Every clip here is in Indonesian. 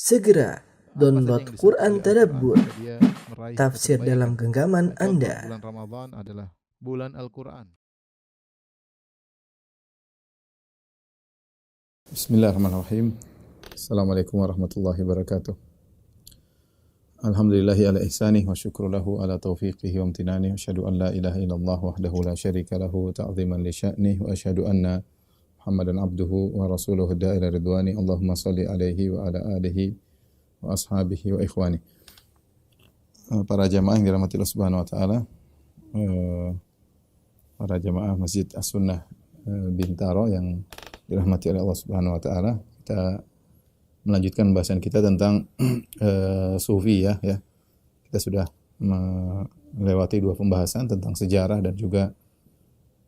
Segera download yang Quran disebut oleh Tadabbur, Al-Quran, dia meraih tafsir kebaikan. dalam genggaman Contoh, Anda. bulan Ramadan adalah bulan Al-Quran. Bismillahirrahmanirrahim. Assalamualaikum warahmatullahi wabarakatuh. Alhamdulillahi ala ihsanih wa syukru lahu ala taufiqihi wa amtinani wa asyhadu an la ilaha illallah wahdahu la syarika lahu ta'ziman li sya'nih wa asyhadu anna Muhammadan abduhu wa rasuluhu da'ila ridwani. Allahumma salli alaihi wa ala alihi wa ashabihi wa ikhwani. Para jamaah yang dirahmati Allah Subhanahu wa taala, para jamaah Masjid As-Sunnah Bintaro yang dirahmati oleh Allah Subhanahu wa taala, kita melanjutkan bahasan kita tentang sufi ya. Kita sudah melewati dua pembahasan tentang sejarah dan juga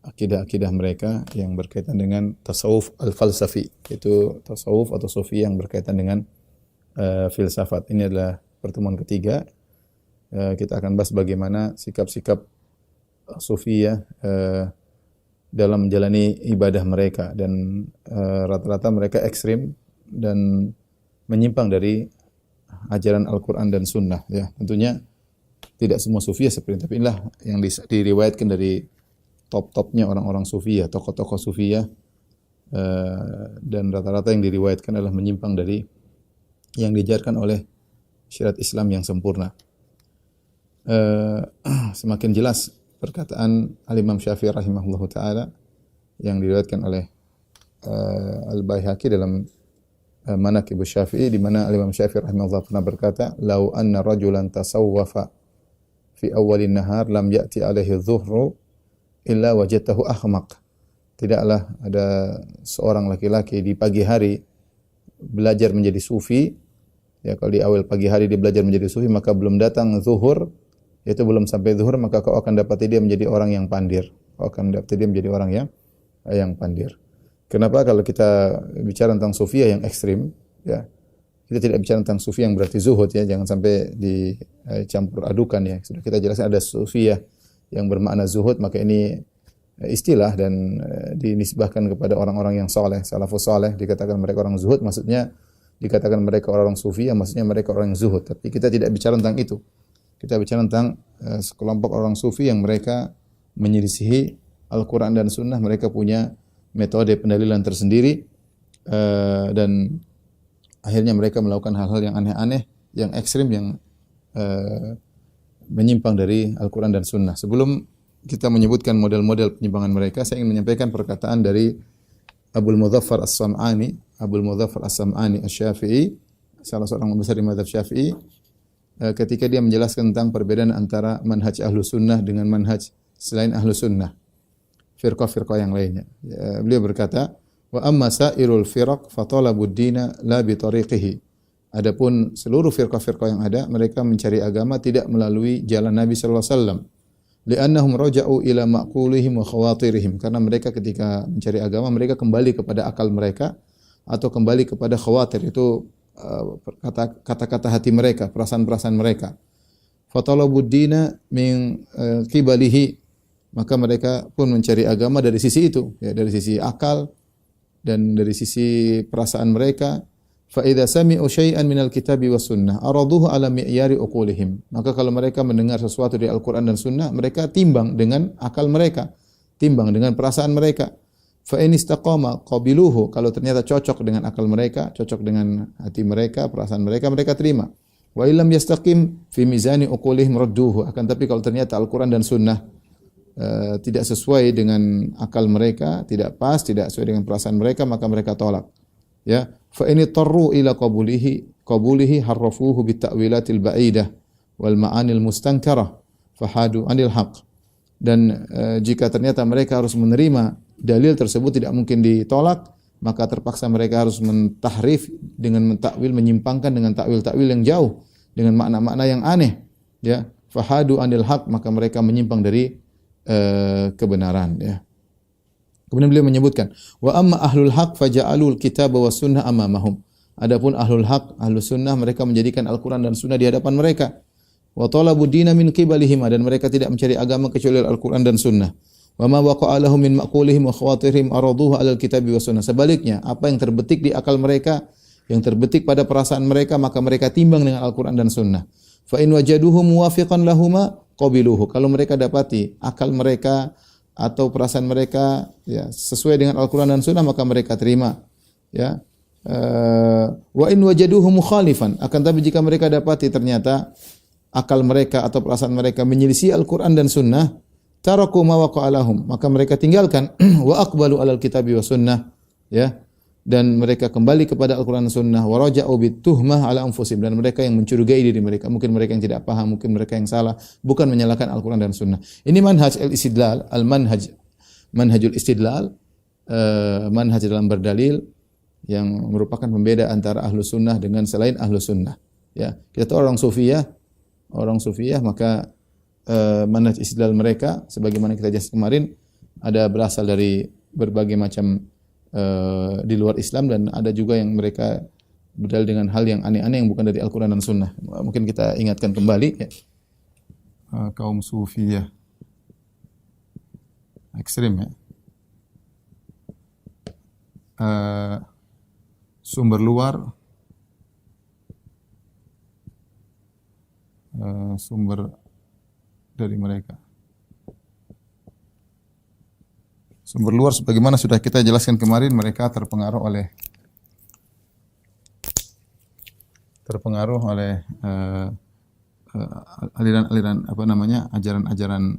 akidah-akidah mereka yang berkaitan dengan tasawuf al-falsafi, yaitu tasawuf atau sufi yang berkaitan dengan filsafat. Ini adalah pertemuan ketiga. Kita akan bahas bagaimana sikap-sikap sufi ya dalam menjalani ibadah mereka, dan rata-rata mereka ekstrim dan menyimpang dari ajaran Al-Quran dan Sunnah ya. Tentunya tidak semua sufi ya seperti itu, tapi inilah yang diriwayatkan dari top-topnya orang-orang sufi ya, tokoh-tokoh sufi ya, dan rata-rata yang diriwayatkan adalah menyimpang dari yang diajarkan oleh syariat Islam yang sempurna. Semakin jelas perkataan Al-Imam Syafi'i rahimahullahu ta'ala yang diriwayatkan oleh Al-Baihaqi dalam Manaqib Syafi'i, di mana Al-Imam Syafi'i rahimahullah pernah berkata, "Lau anna rajulan tasawwafa fi awwalin nahar lam ya'ti alaihi dhuhru illa wajadtahu ahmaq." Tidaklah ada seorang laki-laki di pagi hari belajar menjadi sufi, ya kalau di awal pagi hari dia belajar menjadi sufi, maka belum datang zuhur, yaitu belum sampai zuhur, maka kau akan dapati dia menjadi orang yang pandir. Kau akan dapati dia menjadi orang yang pandir. Kenapa? Kalau kita bicara tentang sufiyah yang ekstrim, ya, kita tidak bicara tentang sufi yang berarti zuhud ya, jangan sampai dicampur adukan ya. Sudah kita jelaskan ada sufiyah yang bermakna zuhud, maka ini istilah dan dinisbahkan kepada orang-orang yang saleh, salafus saleh, dikatakan mereka orang zuhud, maksudnya dikatakan mereka orang sufi, ya maksudnya mereka orang yang zuhud. Tapi kita tidak bicara tentang itu. Kita bicara tentang sekelompok orang sufi yang mereka menyelisihi Al-Quran dan Sunnah. Mereka punya metode pendalilan tersendiri, dan akhirnya mereka melakukan hal-hal yang aneh-aneh, yang ekstrim, yang menyimpang dari Al-Quran dan Sunnah. Sebelum kita menyebutkan model-model penyimpangan mereka, saya ingin menyampaikan perkataan dari Abul Mudzaffar As-Sam'ani, Abul Mudzaffar As-Sam'ani Asy-Syafi'i, salah seorang besar di mazhab Syafi'i, ketika dia menjelaskan tentang perbedaan antara manhaj Ahlus Sunnah dengan manhaj selain Ahlus Sunnah, firqah-firqah yang lainnya. Beliau berkata, "Wa amma sairul firaq fa talabud dina la bi tariqihi." Adapun seluruh firqah-firqah yang ada, mereka mencari agama tidak melalui jalan Nabi sallallahu alaihi wasallam. Li'annahum raja'u ila ma'qulihim wa khawatirihim. Karena mereka ketika mencari agama, mereka kembali kepada akal mereka atau kembali kepada khawatir, itu kata-kata hati mereka, perasaan-perasaan mereka. Fatalabud dina min qibalihi, maka mereka pun mencari agama dari sisi itu, ya, dari sisi akal dan dari sisi perasaan mereka. Fa idza sami'u syai'an minal kitabi was sunnah araduhu ala mi'yari uqulihim. Maka kalau mereka mendengar sesuatu dari Al-Qur'an dan Sunnah, mereka timbang dengan akal mereka, timbang dengan perasaan mereka. Fa in istaqama qabiluhu, kalau ternyata cocok dengan akal mereka, cocok dengan hati mereka, perasaan mereka, mereka terima. Wa illam yastaqim fi mizani uqulihim radduhu. Akan tapi kalau ternyata Al-Qur'an dan Sunnah tidak sesuai dengan akal mereka, tidak pas, tidak sesuai dengan perasaan mereka, maka mereka tolak. Ya, fa in tarru ila qabulihi harrafuhu bi ta'wilatil ba'idah wal ma'anil mustankarah fahadu anil haqq. Dan jika ternyata mereka harus menerima dalil tersebut tidak mungkin ditolak, maka terpaksa mereka harus mentahrif dengan mentakwil, menyimpangkan dengan takwil-takwil yang jauh, dengan makna-makna yang aneh, ya. Fahadu anil haqq, maka mereka menyimpang dari kebenaran, ya. Kemudian beliau menyebutkan, wa amma ahlul haq faja'alul kitaba was sunnah amamahum. Adapun ahlul haq, ahlus sunnah, mereka menjadikan Al-Qur'an dan Sunnah di hadapan mereka. Wa talabud dina min qibalihim, dan mereka tidak mencari agama kecuali Al-Qur'an dan Sunnah. Wa ma waqa'a lahum min maqulihim wa khawatirihim araduhu 'alal kitabi was sunnah. Sebaliknya, apa yang terbetik di akal mereka yang terbetik pada perasaan mereka, maka mereka timbang dengan Al-Qur'an dan Sunnah. Fa in wajaduhu muwafiqan lahuma qabiluhu. Kalau mereka dapati akal mereka atau perasaan mereka ya sesuai dengan Al-Qur'an dan Sunnah, maka mereka terima. Ya. Wa in wajaduhu mukhalifan. Akan tapi jika mereka dapati ternyata akal mereka atau perasaan mereka menyelisih Al-Qur'an dan Sunnah, taraku ma waqa'alahum, maka mereka tinggalkan wa aqbalu alal kitabi wa sunnah, ya, dan mereka kembali kepada Al-Qur'an dan Sunnah, wa raja'u bituhmah ala anfusihim, dan mereka yang mencurigai diri mereka, mungkin mereka yang tidak paham, mungkin mereka yang salah, bukan menyalahkan Al-Qur'an dan Sunnah. Ini manhaj al-istidlal, manhajul istidlal, manhaj dalam berdalil yang merupakan pembeda antara ahlu sunnah dengan selain ahlu sunnah. Ya, kita tahu orang sufiyah maka manhaj istidlal mereka sebagaimana kita jelaskan kemarin ada berasal dari berbagai macam di luar Islam, dan ada juga yang mereka berdalil dengan hal yang aneh-aneh yang bukan dari Al-Qur'an dan Sunnah. Mungkin kita ingatkan kembali ya. Kaum sufiyah ekstrim ya. Sumber luar, sumber dari mereka. Sumber luar sebagaimana sudah kita jelaskan kemarin, mereka terpengaruh oleh aliran-aliran apa namanya? ajaran-ajaran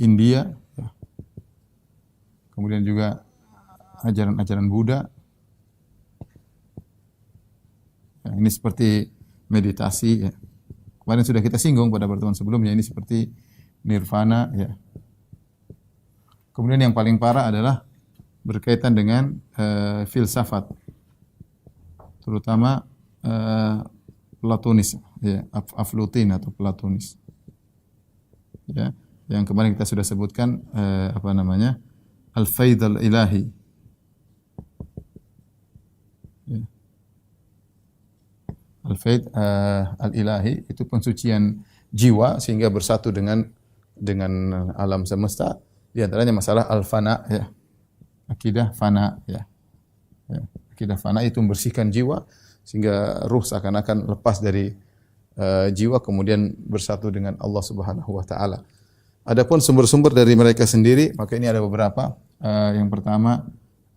India ya. Kemudian juga ajaran-ajaran Buddha. Ya, ini seperti meditasi ya. Kemarin sudah kita singgung pada pertemuan sebelumnya, ini seperti nirvana ya. Kemudian yang paling parah adalah berkaitan dengan filsafat, terutama Platonis ya, Aflutin atau Platonis. Ya, yang kemarin kita sudah sebutkan apa namanya? Al-Faid al-Ilahi. Ya. Al-Faid al-Ilahi itu pensucian jiwa sehingga bersatu dengan alam semesta. Di antaranya masalah al-fana ya. Akidah fana ya. Ya. Akidah fana itu membersihkan jiwa sehingga ruh seakan-akan lepas dari jiwa kemudian bersatu dengan Allah Subhanahu wa taala. Adapun sumber-sumber dari mereka sendiri, maka ini ada beberapa. Yang pertama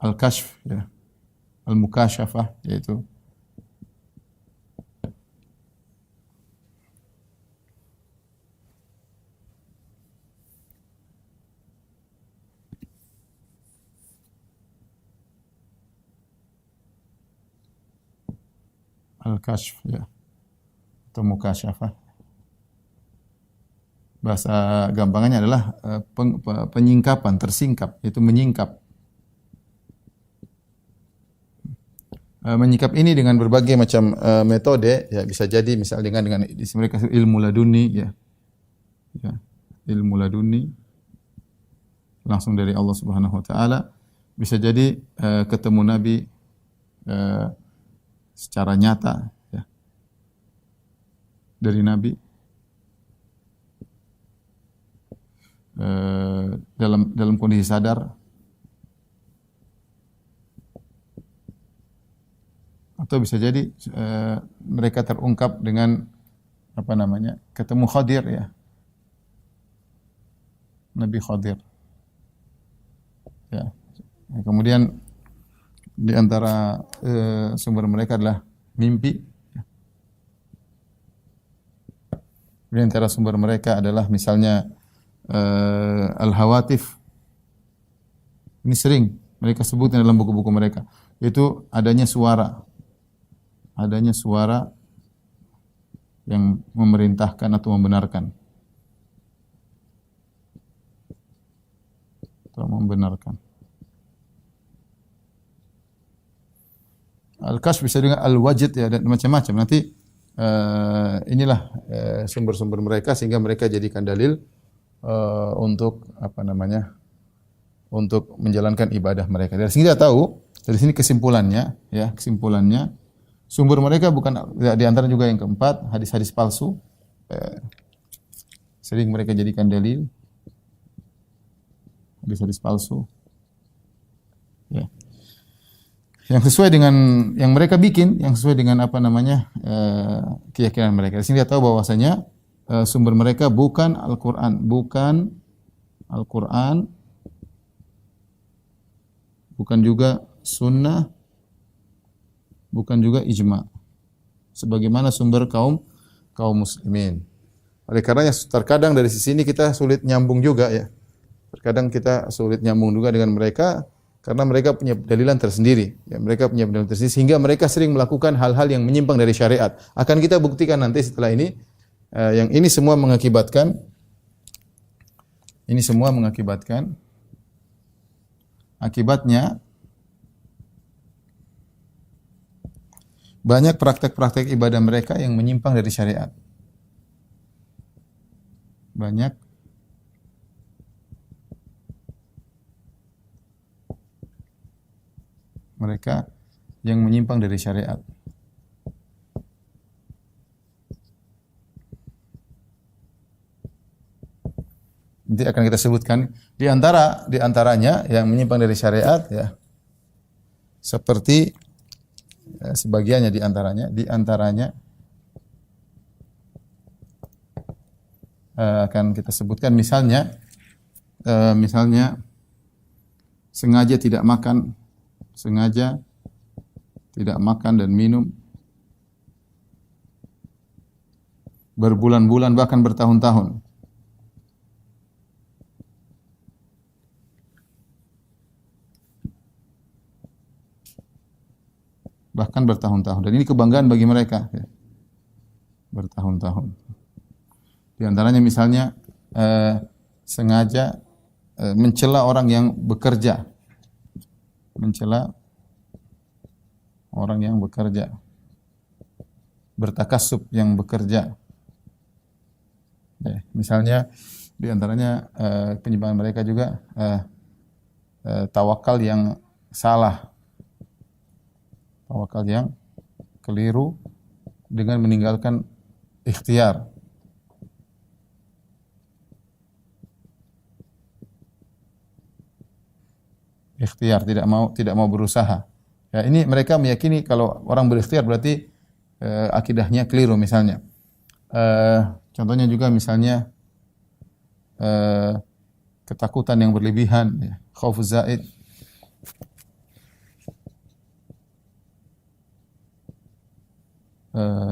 al-kashf ya. Al-mukasyafah, yaitu al-kashf ya, atau mukasyafah. Bahasa gampangannya adalah penyingkapan, tersingkap, yaitu menyingkap. Menyingkap ini dengan berbagai macam metode, ya bisa jadi misal dengan mereka ilmu laduni ya. Ya, ilmu laduni langsung dari Allah Subhanahu wa taala. Bisa jadi ketemu Nabi secara nyata ya. Dari Nabi dalam kondisi sadar, atau bisa jadi mereka terungkap dengan apa namanya, ketemu Khadir ya, Nabi Khadir ya. Kemudian di antara sumber mereka adalah mimpi. Di antara sumber mereka adalah misalnya al-hawatif. Ini sering mereka sebutkan dalam buku-buku mereka. Itu adanya suara yang memerintahkan atau membenarkan. Atau membenarkan. Al-Kashf bisa dengan Al-Wajid ya, dan macam-macam. Nanti inilah sumber-sumber mereka sehingga mereka jadikan dalil untuk apa namanya, untuk menjalankan ibadah mereka. Dari sini kita tahu, dari sini kesimpulannya ya, sumber mereka bukan ya, di antara juga yang keempat, hadis-hadis palsu. Sering mereka jadikan dalil hadis-hadis palsu. Ya. yang sesuai dengan yang mereka bikin, yang sesuai dengan apa namanya keyakinan mereka. Di sini kita tahu bahwasanya sumber mereka bukan Al-Qur'an, bukan juga sunnah, bukan juga ijma. Sebagaimana sumber kaum muslimin. Oleh karenanya terkadang dari sisi ini kita sulit nyambung juga ya. Terkadang kita sulit nyambung juga dengan mereka karena mereka punya dalilan tersendiri. Ya, mereka punya dalilan tersendiri sehingga mereka sering melakukan hal-hal yang menyimpang dari syariat. Akan kita buktikan nanti setelah ini yang ini semua mengakibatkan akibatnya banyak praktek-praktek ibadah mereka yang menyimpang dari syariat. Banyak mereka yang menyimpang dari syariat. Nanti akan kita sebutkan di antaranya yang menyimpang dari syariat ya. Seperti sebagiannya di antaranya akan kita sebutkan misalnya sengaja tidak makan dan minum berbulan-bulan bahkan bertahun-tahun. Bahkan bertahun-tahun. Dan ini kebanggaan bagi mereka. Ya. Bertahun-tahun. Di antaranya misalnya sengaja mencela orang yang bekerja. Bertakasub yang bekerja. Ya, misalnya di antaranya penyimpangan mereka juga tawakal yang salah. Tawakal yang keliru dengan meninggalkan ikhtiar. Ikhtiar tidak mau berusaha. Ya, ini mereka meyakini kalau orang berikhtiar berarti akidahnya keliru misalnya. Contohnya juga misalnya ketakutan yang berlebihan, ya, khauf zaid.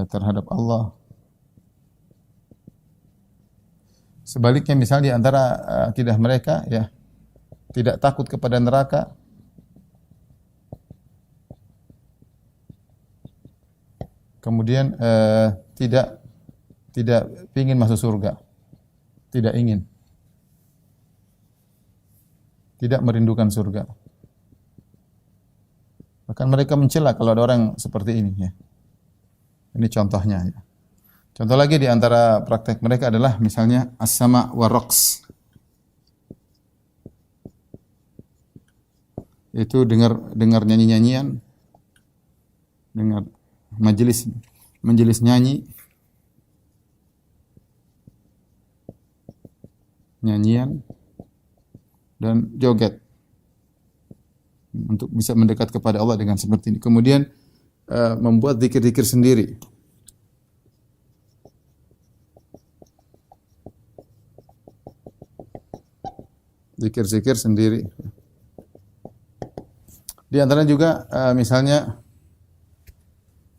Terhadap Allah. Sebaliknya misalnya di antara akidah mereka ya tidak takut kepada neraka, kemudian tidak ingin masuk surga, tidak merindukan surga. Bahkan mereka mencela kalau ada orang seperti ini ya. Ini contohnya ya. Contoh lagi di antara praktek mereka adalah misalnya as-sama' wa raqs. Itu dengar nyanyi-nyanyian, dengar majelis nyanyian dan joget untuk bisa mendekat kepada Allah dengan seperti ini. Kemudian membuat zikir-zikir sendiri. Zikir-zikir sendiri. Di antara juga misalnya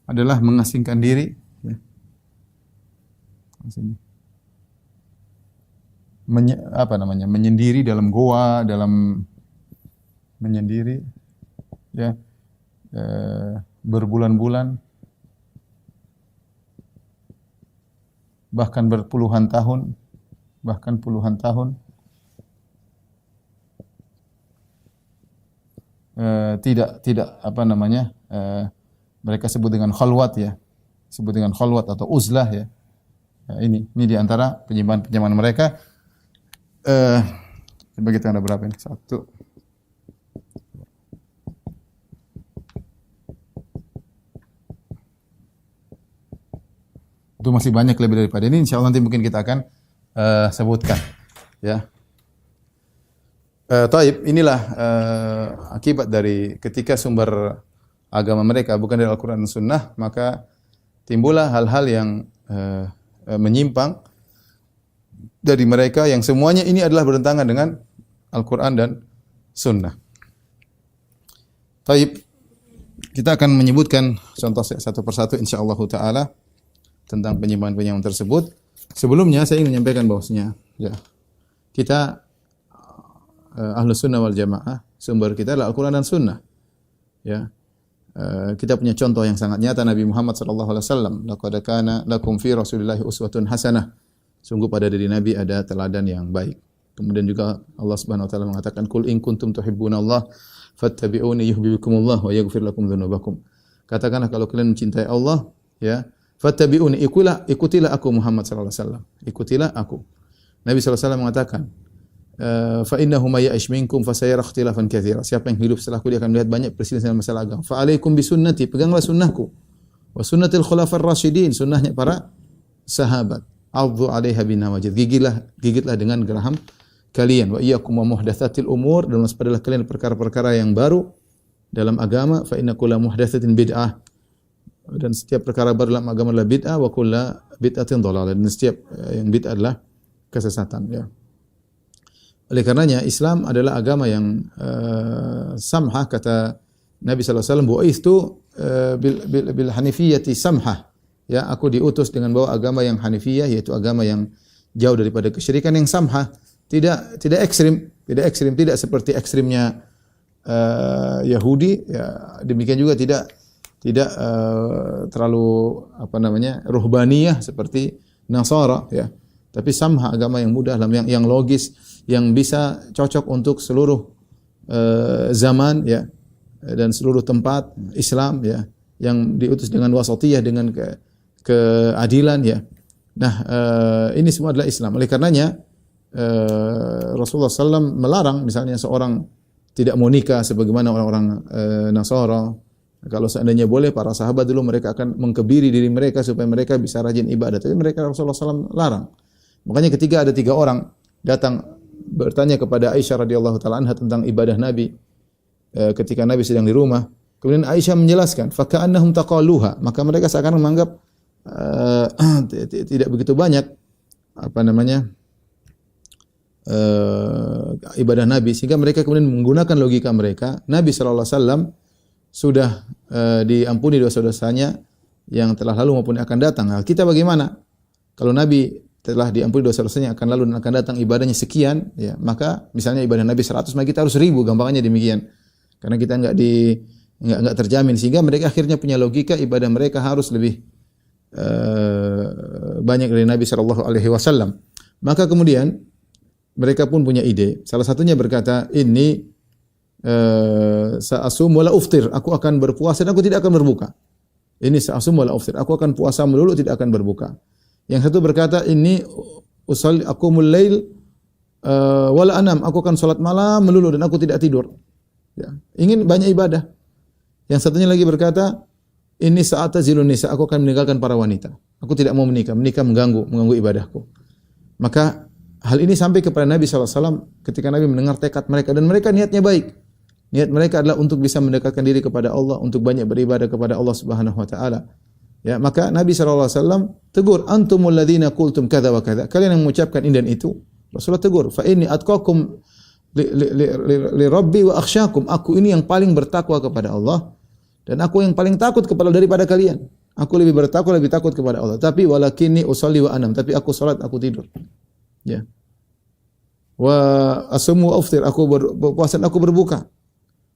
adalah mengasingkan diri. Ya. Menyendiri dalam goa, menyendiri, ya. Berbulan-bulan, bahkan puluhan tahun, tidak mereka sebut dengan khalwat ya, atau uzlah ya. Ini di antara penyimpangan mereka. Coba kita ada berapa ini? 1. Itu masih banyak lebih daripada ini. Insyaallah nanti mungkin kita akan sebutkan. Ya. Taib, inilah akibat dari ketika sumber agama mereka bukan dari Al-Quran dan Sunnah, maka timbullah hal-hal yang menyimpang dari mereka yang semuanya ini adalah bertentangan dengan Al-Quran dan Sunnah. Taib, kita akan menyebutkan contoh satu persatu insyaallah taala tentang penyimpangan-penyimpangan tersebut. Sebelumnya saya ingin menyampaikan bahwasanya ya, kita Ahlus Sunnah wal Jamaah, sumber kita adalah Al-Quran dan Sunnah. Ya. Kita punya contoh yang sangat nyata Nabi Muhammad sallallahu alaihi wasallam. Laqad kana lakum fi Rasulillahi uswatun hasanah. Sungguh pada diri Nabi ada teladan yang baik. Kemudian juga Allah Subhanahu wa taala mengatakan, "Qul in kuntum tuhibbunallaha fattabi'uni yuhibbukumullah wa yaghfir lakum dzunubakum." Katakanlah kalau kalian mencintai Allah, ya, fattabi'uni, ikutilah aku Muhammad sallallahu alaihi wasallam. Ikutilah aku. Nabi sallallahu alaihi wasallam mengatakan, fa innahu may ya'ish minkum fasayara ikhtilafan katsira. Siapa yang hidup setelahku dia akan melihat banyak perselisihan masalah agama. Fa alaikum bisunnati, peganglah sunnahku. Wa sunnatil khulafar rasyidin, sunnahnya para sahabat. Adzu 'alaiha bin nawajid. Gigitlah dengan geraham kalian. Wa iyyakum wa muhdatsatil umur, dan waspadalah kalian perkara-perkara yang baru dalam agama. Fa inna kulla muhdatsatin bid'ah. Dan setiap perkara baru dalam agama adalah bid'ah, wa kulla bid'atin dhalalah. Dan setiap yang bid'ah adalah kesesatan, ya. Oleh karenanya Islam adalah agama yang samhah, kata Nabi sallallahu alaihi wasallam, bu'istu bil hanifiyyati samhah. Ya, aku diutus dengan bawa agama yang hanifiyah, yaitu agama yang jauh daripada kesyirikan, yang samhah, tidak ekstrim, tidak seperti ekstrimnya Yahudi, ya, demikian juga tidak terlalu ruhbaniyah seperti Nasara, ya. Tapi samha, agama yang mudah, yang logis, yang bisa cocok untuk seluruh zaman, ya, dan seluruh tempat Islam, ya, yang diutus dengan wasatiyah, dengan keadilan, ya. Nah, ini semua adalah Islam. Oleh karenanya Rasulullah SAW melarang misalnya seorang tidak mau nikah sebagaimana orang-orang Nasara. Kalau seandainya boleh, para sahabat dulu mereka akan mengkebiri diri mereka supaya mereka bisa rajin ibadah. Tapi mereka Rasulullah SAW larang. Makanya ketika ada 3 orang datang bertanya kepada Aisyah radhiyallahu taala anha tentang ibadah Nabi ketika Nabi sedang di rumah, kemudian Aisyah menjelaskan, faka'annahum taqalluha, maka mereka seakan menganggap tidak begitu banyak ibadah Nabi, sehingga mereka kemudian menggunakan logika mereka. Nabi sallallahu alaihi wasallam sudah diampuni dosa-dosanya yang telah lalu maupun akan datang. Nah, kita bagaimana? Kalau Nabi telah diampuni dosa-dosanya akan lalu dan akan datang, ibadahnya sekian, ya, maka misalnya ibadah Nabi 100, maka kita harus 1000, gampangnya demikian. Karena kita enggak terjamin, sehingga mereka akhirnya punya logika ibadah mereka harus lebih banyak dari Nabi sallallahu alaihi wasallam. Maka kemudian mereka pun punya ide. Salah satunya berkata, "Inni sa'asum wala uftir." Aku akan berpuasa dan aku tidak akan berbuka. Ini sa'asum wala uftir. Aku akan puasa melulu, tidak akan berbuka. Yang satu berkata, "Inni usalli aqumul lail wala anam." Aku akan salat malam melulu dan aku tidak tidur. Ya, ingin banyak ibadah. Yang satunya lagi berkata, "Inni sa'atazilun nisa." Aku akan meninggalkan para wanita. Aku tidak mau menikah. Menikah mengganggu ibadahku. Maka hal ini sampai kepada Nabi SAW ketika Nabi mendengar tekad mereka, dan mereka niatnya baik. Niat mereka adalah untuk bisa mendekatkan diri kepada Allah, untuk banyak beribadah kepada Allah Subhanahu wa taala. Ya, maka Nabi SAW tegur, "Antumul ladzina qultum kadza wa kadza." Kalian yang mengucapkan ini dan itu. Rasulullah tegur, "Fa inni atqakum li rabbi wa akhsyakum." Aku ini yang paling bertakwa kepada Allah dan aku yang paling takut daripada kalian. Aku lebih bertakwa, lebih takut kepada Allah. Tapi walakinni usalli wa anam. Tapi aku salat, aku tidur. Ya. Wa asumu wa aftir. Aku berpuasa dan aku berbuka.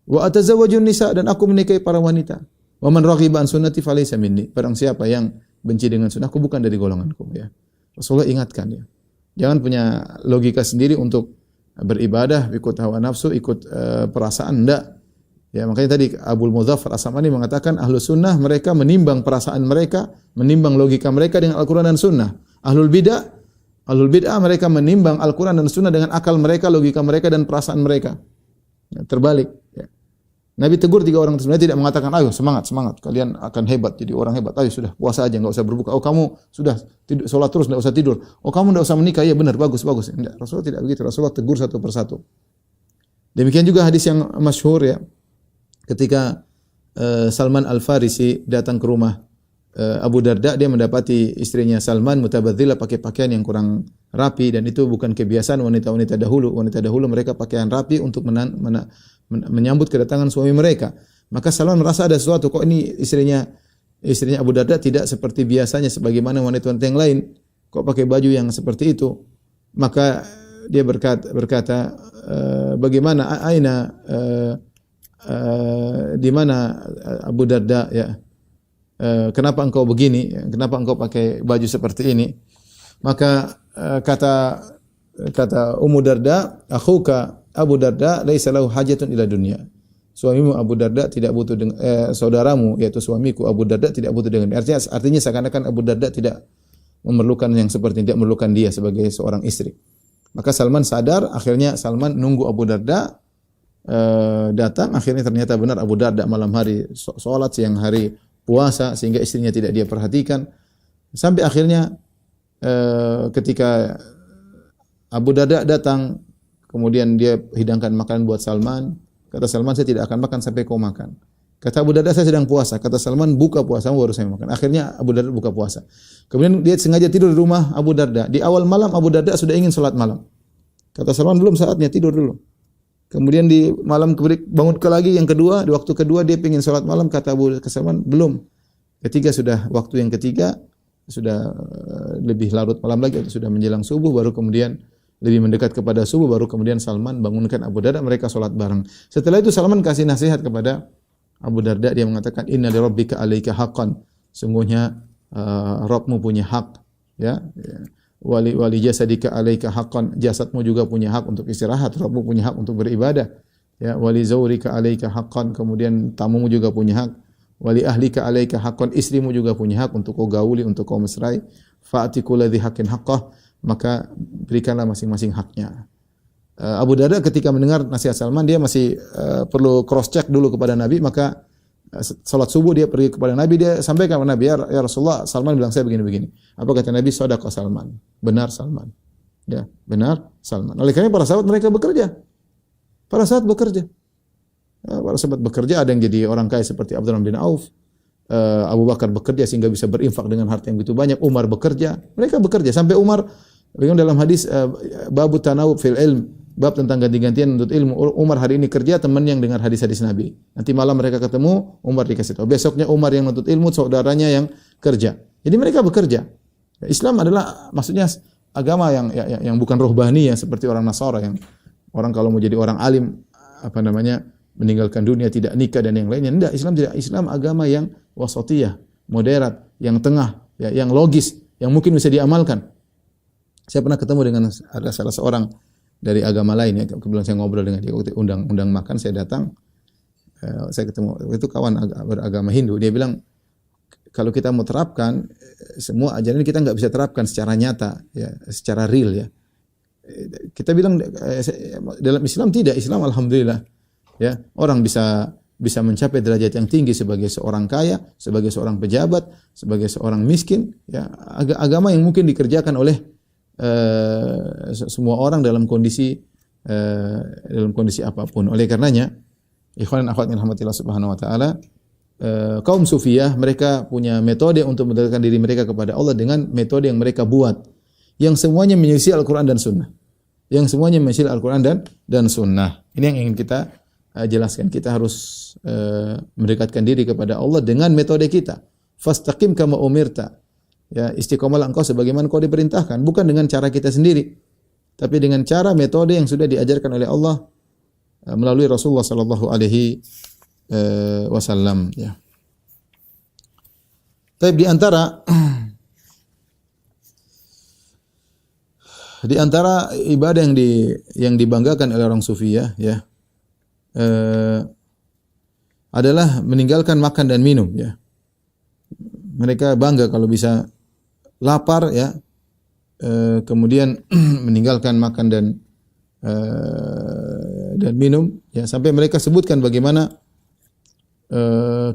Wa atazawwajun nisa, dan aku menikahi para wanita. Wa man raghiba an sunnati falaysa minni. Barang siapa yang benci dengan sunnahku bukan dari golonganku, ya. Rasulullah ingatkan, ya. Jangan punya logika sendiri untuk beribadah ikut hawa nafsu, ikut perasaan, enggak. Ya, makanya tadi Abul Mudzaffar As-Sam'ani mengatakan Ahlus Sunnah mereka menimbang perasaan mereka, menimbang logika mereka dengan Al-Qur'an dan Sunnah. Ahlul bid'ah mereka menimbang Al-Qur'an dan Sunnah dengan akal mereka, logika mereka dan perasaan mereka. Ya, terbalik, ya. Nabi tegur 3 orang tersebut, tidak mengatakan, "Ayo semangat, kalian akan hebat, jadi orang hebat. Ayo sudah puasa aja, enggak usah berbuka. Oh, kamu sudah salat terus, enggak usah tidur. Oh, kamu enggak usah menikah. Ya benar, bagus." Enggak, Rasulullah tidak begitu. Rasulullah tegur satu persatu. Demikian juga hadis yang masyhur, ya. Ketika Salman Al-Farisi datang ke rumah Abu Darda, dia mendapati istrinya Salman mutabadzila, pakai pakaian yang kurang rapi, dan itu bukan kebiasaan wanita-wanita dahulu. Wanita dahulu mereka pakaian rapi untuk menyambut kedatangan suami mereka. Maka Salman merasa ada sesuatu, kok ini istrinya Abu Darda tidak seperti biasanya sebagaimana wanita-wanita yang lain, kok pakai baju yang seperti itu. Maka dia berkata bagaimana aina di mana Abu Darda, ya, kenapa engkau begini? Kenapa engkau pakai baju seperti ini? Maka kata Ummu Darda, akhuka Abu Darda laisa lahu hajatun ila dunya. Suamimu Abu Darda tidak butuh dengan saudaramu yaitu suamiku Abu Darda tidak butuh dengan. Artinya seakan-akan Abu Darda tidak memerlukan yang seperti ini, tidak memerlukan dia sebagai seorang istri. Maka Salman sadar, akhirnya Salman nunggu Abu Darda datang. Akhirnya ternyata benar Abu Darda malam hari salat, siang hari puasa, sehingga istrinya tidak dia perhatikan. Sampai akhirnya ketika Abu Darda datang, kemudian dia hidangkan makanan buat Salman. Kata Salman, saya tidak akan makan sampai kau makan. Kata Abu Darda, saya sedang puasa. Kata Salman, buka puasamu baru saya makan. Akhirnya Abu Darda buka puasa. Kemudian dia sengaja tidur di rumah Abu Darda. Di awal malam Abu Darda sudah ingin sholat malam. Kata Salman, belum saatnya, tidur dulu. Kemudian di malam bangun lagi yang kedua, di waktu kedua dia ingin sholat malam. Kata Abu Salman, belum. Ketiga sudah waktu yang ketiga, sudah lebih larut malam lagi, atau sudah menjelang subuh, baru kemudian lebih mendekat kepada subuh, baru kemudian Salman bangunkan Abu Darda, mereka sholat bareng. Setelah itu Salman kasih nasihat kepada Abu Darda, dia mengatakan, inna li rabbika alaika haqqan, sungguhnya Rabbmu punya hak, ya. Wali jasadika alaika haqqan, jasadmu juga punya hak untuk istirahat, Rabbmu punya hak untuk beribadah, ya. Wali zaurika alaika haqqan, kemudian tamumu juga punya hak. Wali ahlika alaika haqqan, istrimu juga punya hak untuk kau gauli, untuk kau mesrai. Fa'ati kulladzi haqqin haqqah, maka berikanlah masing-masing haknya. Abu Darda ketika mendengar nasihat Salman, dia masih perlu cross check dulu kepada Nabi. Maka salat subuh dia pergi kepada Nabi, dia sampaikan kepada Nabi, ya Rasulullah, Salman bilang saya begini-begini. Apa kata Nabi? Shadaqa Salman, benar Salman. Ya, benar Salman. Oleh karena para sahabat mereka bekerja. Para sahabat bekerja. Para sahabat bekerja, ada yang jadi orang kaya seperti Abdurrahman bin Auf. Abu Bakar bekerja sehingga bisa berinfak dengan harta yang begitu banyak. Umar bekerja. Mereka bekerja sampai Umar, dalam hadis babu tanawub fil ilm, bab tentang ganti-gantian untuk ilmu. Umar hari ini kerja, teman yang dengar hadis-hadis Nabi. Nanti malam mereka ketemu, Umar dikasih tahu. Besoknya Umar yang menuntut ilmu, saudaranya yang kerja. Jadi mereka bekerja. Islam adalah maksudnya agama yang bukan rohbani, ya, seperti orang Nasara yang orang kalau mau jadi orang alim meninggalkan dunia, tidak nikah dan yang lainnya. Tidak, Islam tidak. Islam agama yang wasatiyah, moderat, yang tengah, ya, yang logis, yang mungkin bisa diamalkan. Saya pernah ketemu dengan ada salah seorang dari agama lain, ya. Kebetulan saya ngobrol dengan dia, undang makan, saya datang. Saya ketemu, itu kawan beragama Hindu. Dia bilang, kalau kita mau terapkan semua ajaran, kita nggak bisa terapkan secara nyata, ya, secara real, ya. Kita bilang dalam Islam tidak. Islam alhamdulillah, ya, orang bisa mencapai derajat yang tinggi sebagai seorang kaya, sebagai seorang pejabat, sebagai seorang miskin, ya. Agama yang mungkin dikerjakan oleh semua orang dalam kondisi apapun. Oleh karenanya, ikhwan dan akhwat yang rahmatillah subhanahu wa taala, kaum sufiyah mereka punya metode untuk mendekatkan diri mereka kepada Allah dengan metode yang mereka buat, yang semuanya menyelisih Al-Qur'an dan Sunnah. Yang semuanya menyelisih Al-Qur'an dan Sunnah. Ini yang ingin kita jelaskan. Kita harus mendekatkan diri kepada Allah dengan metode kita. Fastaqim kama umirta. Ya, istiqomalah engkau sebagaimana kau diperintahkan, bukan dengan cara kita sendiri, tapi dengan cara metode yang sudah diajarkan oleh Allah melalui Rasulullah sallallahu alaihi wasallam, ya. Tapi di antara ibadah yang dibanggakan oleh orang sufi, ya, adalah meninggalkan makan dan minum, ya. Mereka bangga kalau bisa lapar, ya, kemudian meninggalkan makan dan minum, ya, sampai mereka sebutkan bagaimana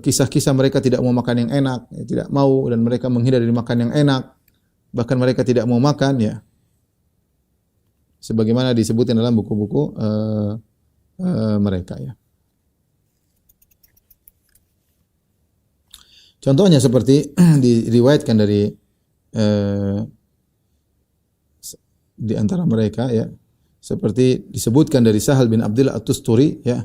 kisah-kisah mereka tidak mau makan yang enak, ya, tidak mau, dan mereka menghindar dari makan yang enak, bahkan mereka tidak mau makan, ya, sebagaimana disebutkan dalam buku-buku mereka, ya. Contohnya seperti diriwayatkan dari eh, di antara mereka ya, seperti disebutkan dari Sahal bin Abdullah At-Tusturi ya.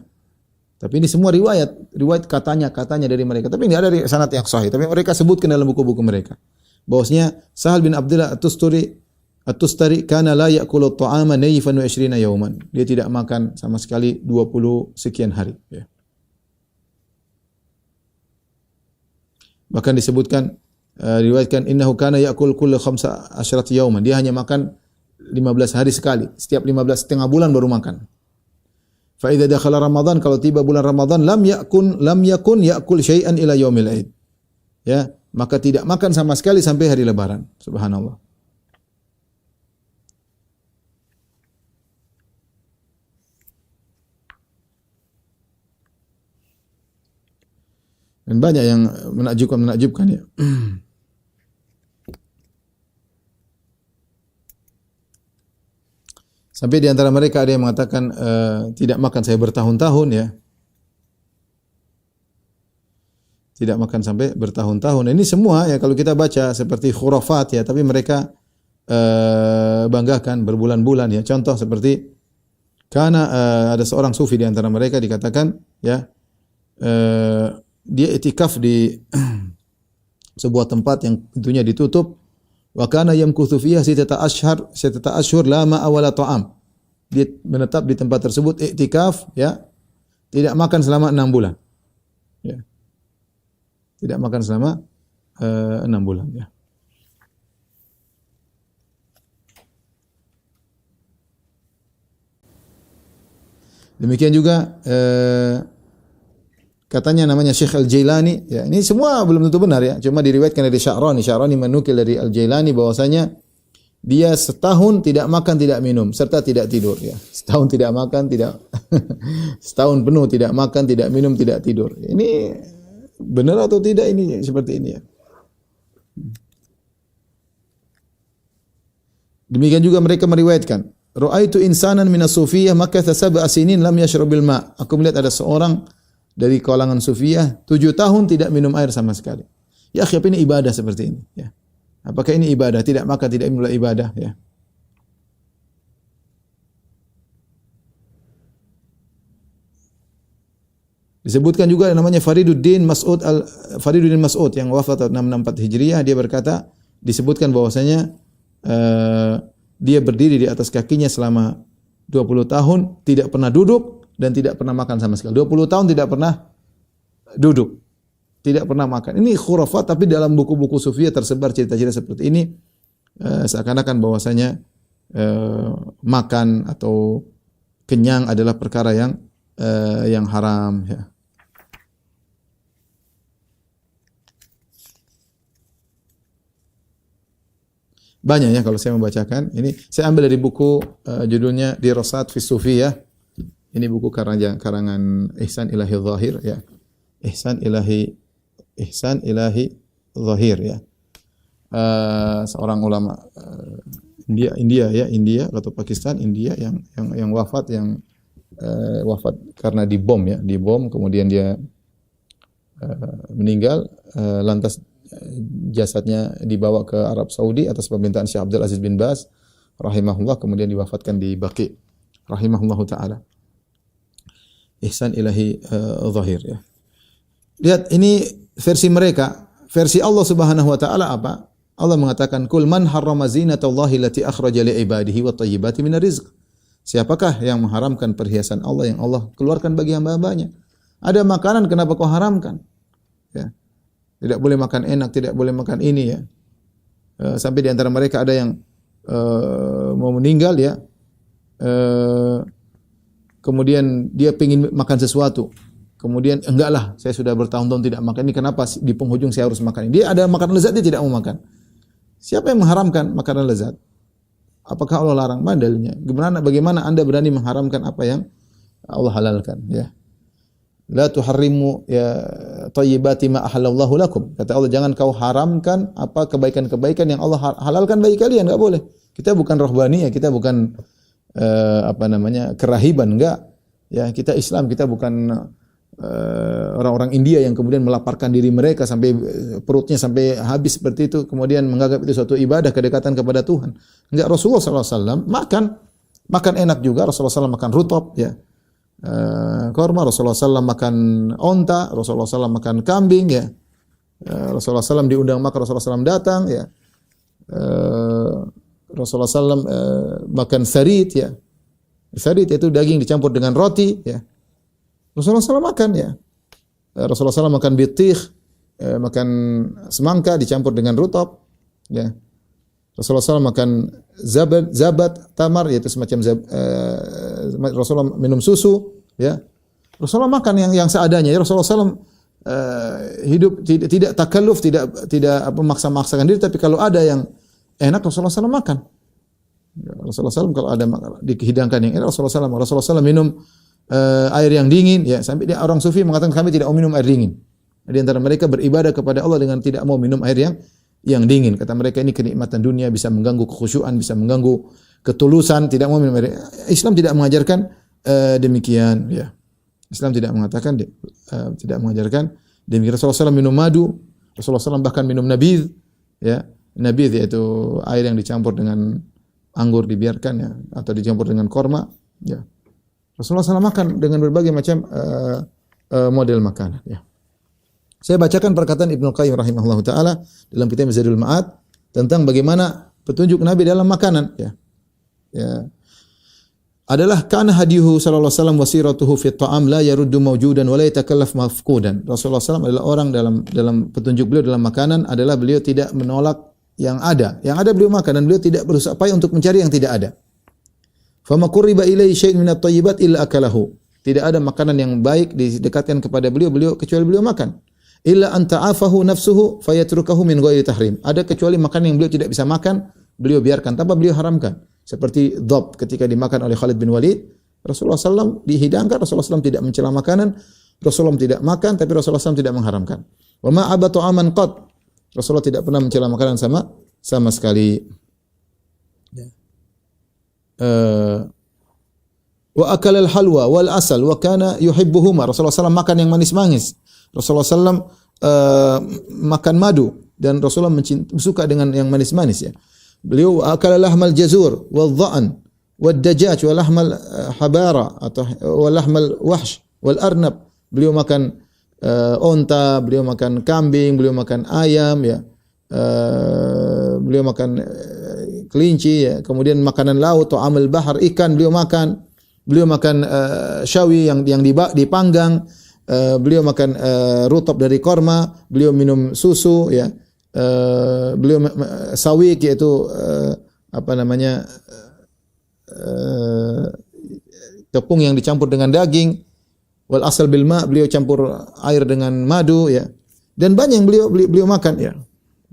Tapi ini semua riwayat katanya dari mereka. Tapi ini ada dari sanad yang sahih. Tapi mereka sebutkan dalam buku-buku mereka. Bahwasanya Sahal bin Abdullah At-Tustari kana la ya'kulu at-ta'ama nayfan wa 20 yawman. Dia tidak makan sama sekali 20 sekian hari ya. Bahkan disebutkan riwayatkan innahu kana ya'kul kullu 15 yawman. Dia hanya makan 15 hari sekali. Setiap 15 setengah bulan baru makan. Fa idza dakhala Ramadan, kalau tiba bulan Ramadan lam yakun ya'kul syai'an ila yaumil Aid. Ya, maka tidak makan sama sekali sampai hari lebaran. Subhanallah. Dan banyak yang menakjubkan ya. Sampai di antara mereka ada yang mengatakan tidak makan saya bertahun-tahun ya. Tidak makan sampai bertahun-tahun. Ini semua ya kalau kita baca seperti khurafat ya, tapi mereka banggakan berbulan-bulan ya. Contoh seperti karena ada seorang sufi di antara mereka dikatakan ya dia itikaf di sebuah tempat yang tentunya ditutup. Wa kana yamkuthu fiha sittata ashhur la ma'a wala ta'am. Dia menetap di tempat tersebut iktikaf ya, tidak makan selama 6 bulan. Ya. Tidak makan selama 6 bulan ya. Demikian juga katanya namanya Syekh Al-Jailani, ya ini semua belum tentu benar ya, cuma diriwayatkan dari Sya'rani menukil dari Al-Jailani bahwasanya dia setahun tidak makan tidak minum serta tidak tidur ya. Setahun tidak makan tidak setahun penuh tidak makan, tidak minum, tidak tidur. Ini benar atau tidak ini seperti ini ya. Demikian juga mereka meriwayatkan, ra'aitu insanan minas sufiyah makatha sab'a sinin lam yashrabil ma'. Aku melihat ada seorang dari kalangan sufiyah 7 tahun tidak minum air sama sekali. Ya, apa ini ibadah seperti ini ya. Apakah ini ibadah? Tidak makan, tidak minum ibadah ya. Disebutkan juga namanya Fariduddin Mas'ud yang wafat tahun 664 Hijriah, dia berkata disebutkan bahwasanya dia berdiri di atas kakinya selama 20 tahun, tidak pernah duduk dan tidak pernah makan sama sekali. 20 tahun tidak pernah duduk, tidak pernah makan. Ini khurafat, tapi dalam buku-buku sufiyah tersebar cerita-cerita seperti ini, seakan-akan bahwasanya makan atau kenyang adalah perkara yang haram ya. Banyak ya kalau saya membacakan. Ini saya ambil dari buku judulnya Dirasat fi Sufiyah. Ini buku karangan Ihsan Ilahi Zahir ya. Ihsan Ilahi Zahir ya. Seorang ulama India atau Pakistan, India yang wafat wafat karena dibom ya, kemudian dia meninggal, lantas jasadnya dibawa ke Arab Saudi atas permintaan Syekh Abdul Aziz bin Baz rahimahullah, kemudian diwafatkan di Baqi rahimahullahu taala. Ihsan Ilahi Zahir ya. Lihat ini versi mereka, versi Allah Subhanahu wa taala apa? Allah mengatakan kul man harrama zinatallahi allati akhraja li ibadihi wat thayyibati minar rizq. Siapakah yang mengharamkan perhiasan Allah yang Allah keluarkan bagi hamba-hambanya? Ada makanan, kenapa kau haramkan? Ya. Tidak boleh makan enak, tidak boleh makan ini ya. Sampai di antara mereka ada yang mau meninggal ya. Kemudian dia ingin makan sesuatu. Kemudian enggaklah, saya sudah bertahun-tahun tidak makan ini, kenapa di penghujung saya harus makan ini? Dia ada makanan lezat, dia tidak mau makan. Siapa yang mengharamkan makanan lezat? Apakah Allah larang? Dalilnya. Bagaimana Anda berani mengharamkan apa yang Allah halalkan ya? La tuharrimu ya thayyibati ma ahallallahu lakum. Kata Allah, jangan kau haramkan apa kebaikan-kebaikan yang Allah halalkan bagi kalian, enggak boleh. Kita bukan rohbaniyah, kita bukan kerahiban, enggak. Ya, kita Islam, kita bukan orang-orang India yang kemudian melaparkan diri mereka sampai perutnya sampai habis seperti itu, kemudian menganggap itu suatu ibadah kedekatan kepada Tuhan. Enggak, Rasulullah SAW makan enak juga. Rasulullah SAW makan rutop, ya, korma. Rasulullah SAW makan onta. Rasulullah SAW makan kambing, ya. Rasulullah SAW diundang makan, Rasulullah SAW datang, ya. Rasulullah SAW makan sarit, ya. Sarit itu daging dicampur dengan roti, ya. Rasulullah SAW makan, ya. Rasulullah SAW makan bitih, makan semangka dicampur dengan rutop, ya. Rasulullah SAW makan zabat tamar, yaitu semacam Rasulullah minum susu, ya. Rasulullah makan yang seadanya. Ya, Rasulullah SAW hidup tidak takalluf, tidak memaksa-maksakan diri, tapi kalau ada yang enak Rasulullah SAW makan. Ya, Rasulullah SAW kalau ada dihidangkan yang enak Rasulullah SAW minum air yang dingin, ya, sampai dia orang sufi mengatakan kami tidak mau minum air dingin. Di antara mereka beribadah kepada Allah dengan tidak mau minum air yang dingin. Kata mereka ini kenikmatan dunia, bisa mengganggu kekhusyuan, bisa mengganggu ketulusan, tidak mau minum air. Islam tidak mengajarkan demikian, ya. Islam tidak mengatakan tidak mengajarkan demikian. Rasulullah SAW minum madu, Rasulullah SAW bahkan minum nabidh, ya. Nabidh yaitu air yang dicampur dengan anggur dibiarkan, ya, atau dicampur dengan korma, ya. Rasulullah SAW makan dengan berbagai macam model makanan, ya. Saya bacakan perkataan Ibnu Qayyim rahimahullahu taala dalam kitab Zadul Ma'ad tentang bagaimana petunjuk Nabi dalam makanan, ya. Ya. Adalah kana hadiyuhu sallallahu alaihi wasallam wasiratuhu fi ta'am la yaruddu mawjudan wa la yatakallaf mafqudan. Rasulullah SAW adalah orang dalam petunjuk beliau dalam makanan adalah beliau tidak menolak yang ada. Yang ada beliau makan dan beliau tidak berusaha payah untuk mencari yang tidak ada. Fama qurriba ilaihi syai'un minat thayyibat illa akalahu. Tidak ada makanan yang baik didekatkan kepada beliau kecuali beliau makan. Illa an ta'afahu nafsuhu fayatrukahu min ghairi tahrim. Ada kecuali makanan yang beliau tidak bisa makan, beliau biarkan tanpa beliau haramkan. Seperti dhab ketika dimakan oleh Khalid bin Walid, Rasulullah SAW dihidangkan, Rasulullah SAW tidak mencela makanan, Rasulullah tidak makan, tapi Rasulullah SAW tidak mengharamkan. Wa ma abatu aman qad. Rasulullah tidak pernah mencela makanan sama sekali. Wa akala al-halwa wal asal wa kana yuhibbuhuma. Rasulullah SAW makan yang manis-manis. Rasulullah SAW makan madu dan Rasulullah suka dengan yang manis-manis, ya. Beliau akala lahmal jazur wal dha'an wad dajaj wal lahmal habara atau wal lahmal wahsh wal arnab. Beliau makan onta, beliau makan kambing, beliau makan ayam, ya. Beliau makan kelinci, ya. Kemudian makanan laut atau amal bahar, ikan beliau makan. Beliau makan syawi yang dipanggang. Beliau makan rutop dari korma, beliau minum susu, ya. Beliau sawik yaitu tepung yang dicampur dengan daging. Wal asal bil ma, beliau campur air dengan madu, ya. Dan banyak yang beliau makan, ya.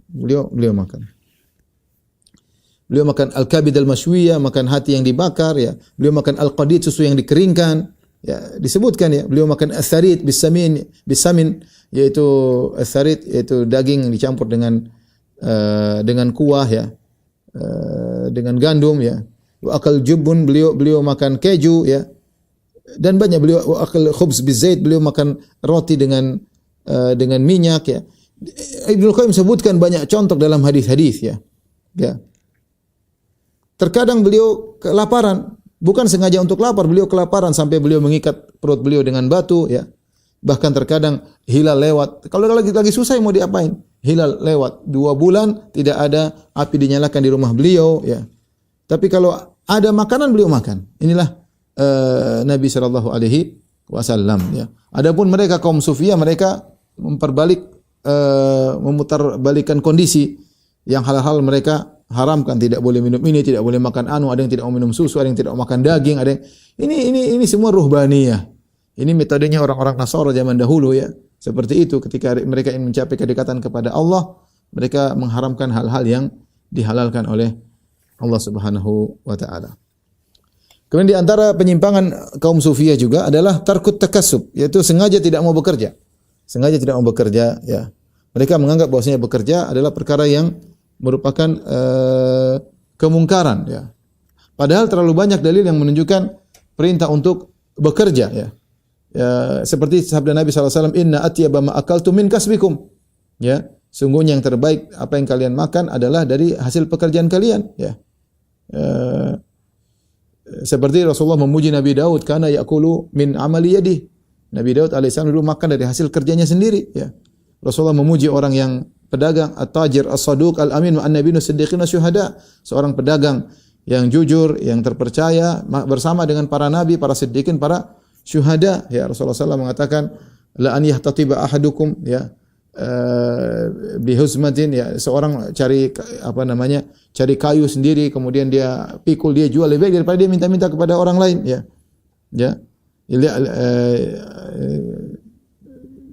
Beliau makan. Beliau makan al-kabid al-mashwiyah, makan hati yang dibakar, ya. Beliau makan al-qadid, susu yang dikeringkan, ya. Disebutkan, ya. Beliau makan as-sarid bisamin, yaitu as-sarid yaitu daging yang dicampur dengan kuah, ya. Dengan gandum, ya. Wa akal jubun, beliau makan keju, ya. Dan banyak beliau akal khubz bizait, beliau makan roti dengan minyak, ya. Ibnu Qayyim sebutkan banyak contoh dalam hadis-hadis, ya. Ya. Terkadang beliau kelaparan, bukan sengaja untuk lapar, beliau kelaparan sampai beliau mengikat perut beliau dengan batu, ya. Bahkan terkadang hilal lewat. Kalau lagi susah mau diapain? Hilal lewat 2 bulan tidak ada api dinyalakan di rumah beliau, ya. Tapi kalau ada makanan beliau makan. Inilah Nabi sallallahu alaihi wasallam, ya. Adapun mereka kaum sufiyah, mereka memutarbalikkan kondisi yang hal-hal mereka haramkan, tidak boleh minum ini, tidak boleh makan ada yang tidak mau minum susu, ada yang tidak mau makan daging, ada yang ini semua ruhbaniyah. Ini metodenya orang-orang Nasara zaman dahulu, ya. Seperti itu ketika mereka ingin mencapai kedekatan kepada Allah, mereka mengharamkan hal-hal yang dihalalkan oleh Allah Subhanahu wa taala. Kemudian di antara penyimpangan kaum sufiyah juga adalah tarkut takassub, yaitu sengaja tidak mau bekerja. Sengaja tidak mau bekerja, ya. Mereka menganggap bahwasanya bekerja adalah perkara yang merupakan kemungkaran, ya. Padahal terlalu banyak dalil yang menunjukkan perintah untuk bekerja, ya. seperti sabda Nabi SAW, inna atyaba ma akaltum min kasbikum. Ya, sungguhnya yang terbaik apa yang kalian makan adalah dari hasil pekerjaan kalian. Ya. Seperti Rasulullah memuji Nabi Daud, karena yakulu min amali yadih. Nabi Daud alaihissalam dulu makan dari hasil kerjanya sendiri. Ya. Rasulullah memuji orang yang pedagang, at-tajir, as-saduq, al-amin, ma'an nabiyyin siddiqin syuhada. Seorang pedagang yang jujur, yang terpercaya bersama dengan para nabi, para siddiqin, para syuhada. Ya, Rasulullah SAW mengatakan, la an yahtatiba ahadukum, ya, bihuzmatin, ya, seorang cari cari kayu sendiri, kemudian dia pikul, dia jual, lebih baik daripada dia minta-minta kepada orang lain. Ya, ya.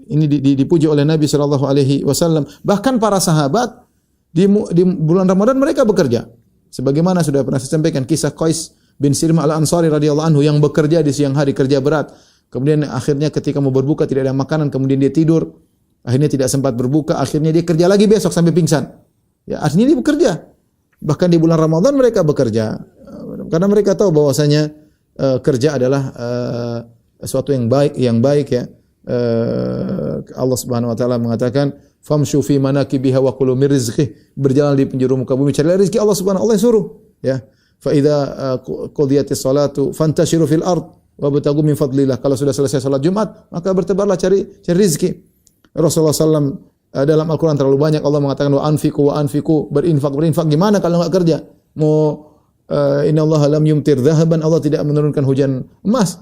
Ini dipuji oleh Nabi sallallahu alaihi wasallam. Bahkan para sahabat di bulan Ramadan mereka bekerja. Sebagaimana sudah pernah saya sampaikan kisah Qais bin Sirmah Al-Ansari radhiyallahu anhu yang bekerja di siang hari, kerja berat. Kemudian akhirnya ketika mau berbuka tidak ada makanan, kemudian dia tidur. Akhirnya tidak sempat berbuka, akhirnya dia kerja lagi besok sampai pingsan. Ya, artinya dia bekerja. Bahkan di bulan Ramadan mereka bekerja. Karena mereka tahu bahwasanya kerja adalah sesuatu yang baik ya. Allah Subhanahu wa taala mengatakan famshu fi manakibiha wa kulu min rizqihi, berjalan di penjuru muka bumi cari rezeki Allah Subhanahu wa taala suruh, ya. Fa idza qudiyatis salatu fantashiru fil ard wabtaghu min fadlillah. Kalau sudah selesai salat Jumat, maka bertebarlah cari rezeki. Rasulullah sallam dalam Al-Qur'an terlalu banyak Allah mengatakan wa anfiqu, berinfak. Gimana kalau enggak kerja? Mau innallaha lam yumtir dhahaban, Allah tidak menurunkan hujan emas.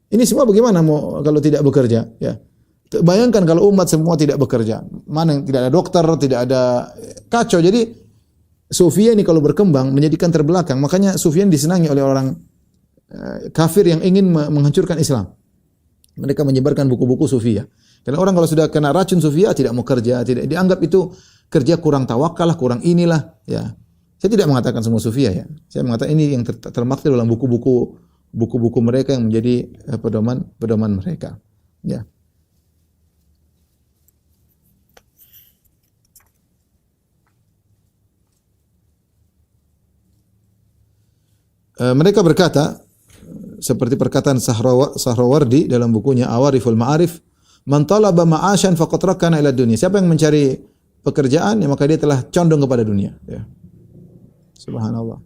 Ini semua bagaimana mau kalau tidak bekerja, ya. Bayangkan kalau umat semua tidak bekerja. Mana yang tidak ada dokter, tidak ada, kacau. Jadi Sufyan ini kalau berkembang menjadikan terbelakang. Makanya Sufyan disenangi oleh orang kafir yang ingin menghancurkan Islam. Mereka menyebarkan buku-buku Sufia. Karena orang kalau sudah kena racun Sufia tidak mau kerja, tidak dianggap itu kerja kurang tawakal, kurang inilah, ya. Saya tidak mengatakan semua Sufia, ya. Saya mengatakan ini yang termaktub dalam buku-buku mereka yang menjadi pedoman mereka. Ya. Mereka berkata seperti perkataan Sahrawardi dalam bukunya Awariful Ma'arif, man talaba ma'asyan faqad rakana ila dunya. Siapa yang mencari pekerjaan, ya maka dia telah condong kepada dunia, ya. Subhanallah.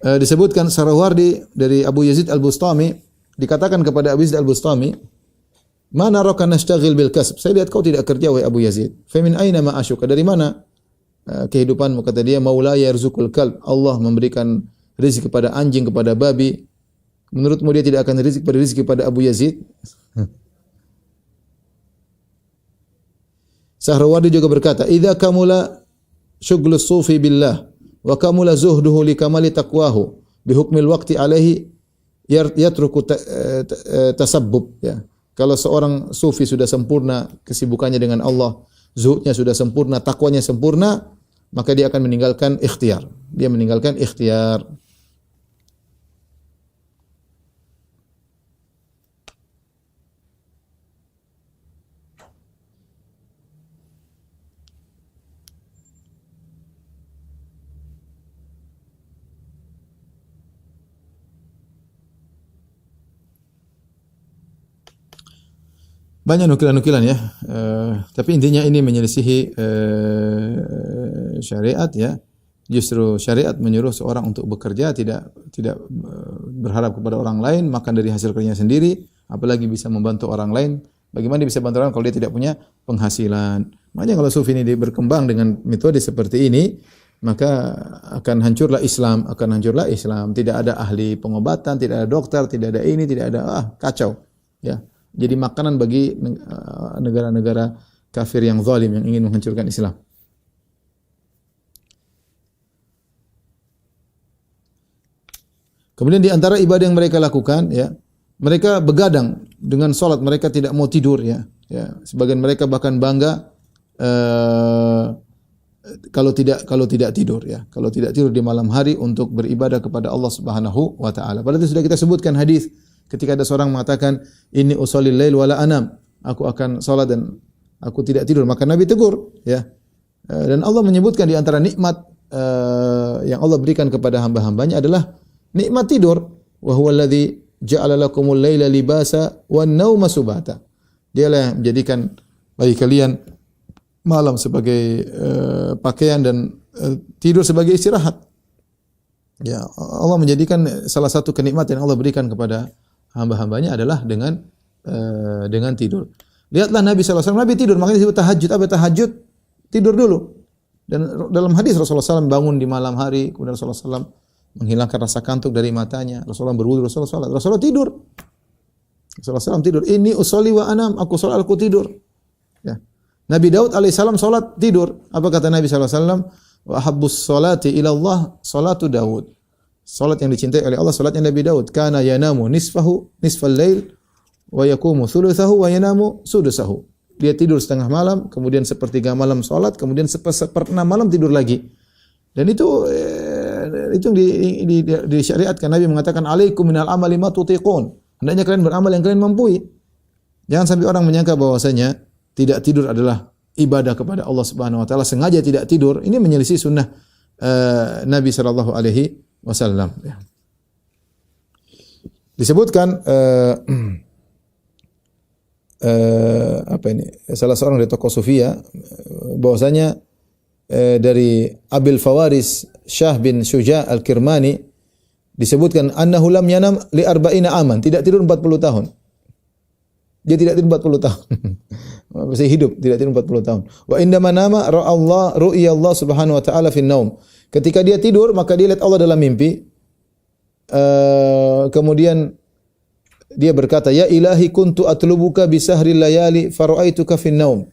Disebutkan Sarawardi dari Abu Yazid Al-Bustami, dikatakan kepada Abu Yazid Al-Bustami, "Ma naraka nashtaghil bil kasb?" Saya lihat kau tidak kerja wahai Abu Yazid. "Fa min aina ma'ashuka?" Dari mana kehidupanmu? Kata dia, "Maula yarzuqul kalb." Allah memberikan rezeki kepada anjing, kepada babi. Menurutmu dia tidak akan rezeki kepada Abu Yazid? Sahrawardi juga berkata, "Idza kamula syughlus sufi billah wa kamula zuhduhu li kamali taqwahu bi hukmil waqti alaihi yatruku tasabbub." Ya. Kalau seorang sufi sudah sempurna kesibukannya dengan Allah, zuhudnya sudah sempurna, takwanya sempurna, maka dia akan meninggalkan ikhtiar. Dia meninggalkan ikhtiar. Banyak nukilan-nukilan, ya. Tapi intinya ini menyelisihi syariat, ya. Justru syariat menyuruh seorang untuk bekerja, tidak berharap kepada orang lain, makan dari hasil kerjanya sendiri, apalagi bisa membantu orang lain. Bagaimana dia bisa bantu orang kalau dia tidak punya penghasilan? Makanya kalau sufi ini berkembang dengan metode seperti ini, maka akan hancurlah Islam, Tidak ada ahli pengobatan, tidak ada dokter, tidak ada ini, tidak ada, kacau, ya. Jadi makanan bagi negara-negara kafir yang zalim yang ingin menghancurkan Islam. Kemudian di antara ibadah yang mereka lakukan, ya, mereka begadang dengan salat, mereka tidak mau tidur, ya. Ya, sebagian mereka bahkan bangga kalau tidak tidur, ya. Kalau tidak tidur di malam hari untuk beribadah kepada Allah Subhanahu wa taala. Padahal itu sudah kita sebutkan hadis Ketika ada seorang mengatakan, "Inni usallil lail wala anam." Aku akan salat dan aku tidak tidur, maka Nabi tegur, ya. Dan Allah menyebutkan di antara nikmat yang Allah berikan kepada hamba-hambanya adalah nikmat tidur. Wa huwa alladzi ja'ala lakumul laila libasa wan nauma subata. Dialah yang menjadikan bagi kalian malam sebagai pakaian dan tidur sebagai istirahat. Ya, Allah menjadikan salah satu kenikmatan yang Allah berikan kepada hamba-hambanya adalah dengan tidur. Lihatlah Nabi SAW, Nabi tidur, makanya disebut tahajud. Apa tahajud? Tidur dulu. Dan dalam hadis Rasulullah SAW bangun di malam hari, kemudian Rasulullah SAW menghilangkan rasa kantuk dari matanya. Rasulullah berwudu, Rasulullah tidur. Rasulullah SAW tidur. Ini usolli wa anam, aku salat, aku tidur. Ya. Nabi Daud alaihissalam salat tidur. Apa kata Nabi SAW? Wa habbus salati ila Allah salatu Daud. Salat yang dicintai oleh Allah salatnya Nabi Daud. Kana yanamu nisfal lail wa yaqumu thuluthahu wa yanamu sudusahu. Dia tidur setengah malam, kemudian sepertiga malam salat, kemudian seperenam malam tidur lagi. Dan itu disyariatkan. Nabi mengatakan alaikum minal amali ma tutiqun. Hendaknya kalian beramal yang kalian mampu. Jangan sampai orang menyangka bahwasanya tidak tidur adalah ibadah kepada Allah Subhanahu wa taala, sengaja tidak tidur, ini menyelisih sunnah Nabi sallallahu alaihi wasallam. Disebutkan salah seorang dari tokoh sufia bahwasanya dari Abil Fawaris Syah bin Syuja' Al-Kirmani disebutkan annahu lam yanam li arba'ina aman, tidak tidur 40 tahun. Dia tidak tidur 40 tahun. Masih hidup, tidak tidur 40 tahun. Wa indama nama ru'ya Allah Subhanahu wa taala fi naum. Ketika dia tidur, maka dia lihat Allah dalam mimpi. Kemudian dia berkata, "Ya ilahi kuntu atlubuka bi sahril layali fara'aituka fi naum."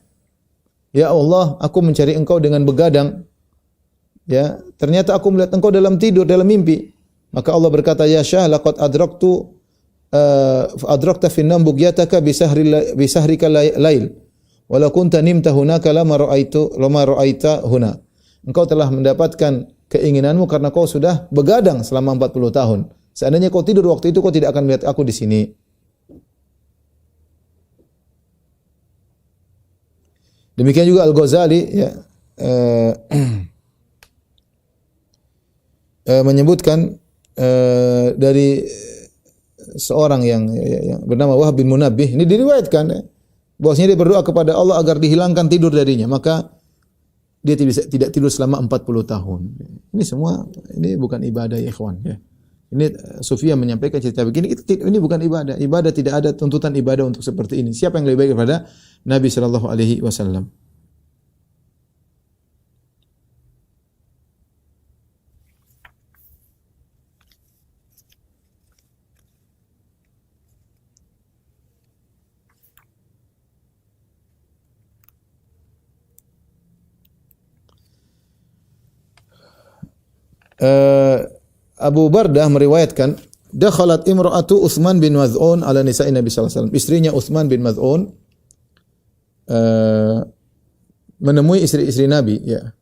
Ya Allah, aku mencari Engkau dengan begadang. Ya, ternyata aku melihat Engkau dalam tidur, dalam mimpi. Maka Allah berkata, "Ya Syah, laqad adrakta fi an-nawm bugyataka bi sahrika lail. Walau kunta nimta hunaka lama ra'aita huna." Engkau telah mendapatkan keinginanmu karena kau sudah begadang selama 40 tahun. Seandainya kau tidur waktu itu, kau tidak akan melihat aku di sini. Demikian juga Al-Ghazali ya, menyebutkan dari seorang yang bernama Wahb bin Munabbih, ini diriwayatkan bahwasanya dia berdoa kepada Allah agar dihilangkan tidur darinya, maka dia tidak tidur selama 40 tahun. Ini semua ini bukan ibadah ya ikhwan ya. Ini Sufyan menyampaikan cerita begini, ini bukan ibadah. Ibadah tidak ada tuntutan ibadah untuk seperti ini. Siapa yang lebih baik daripada Nabi sallallahu alaihi wasallam? Abu Bardah meriwayatkan, dakhalat imra'atu Utsman bin Maz'un ala nisa'i Nabi sallallahu alaihi wasallam. Istrinya Utsman bin Maz'un menemui istri-istri Nabi, ya.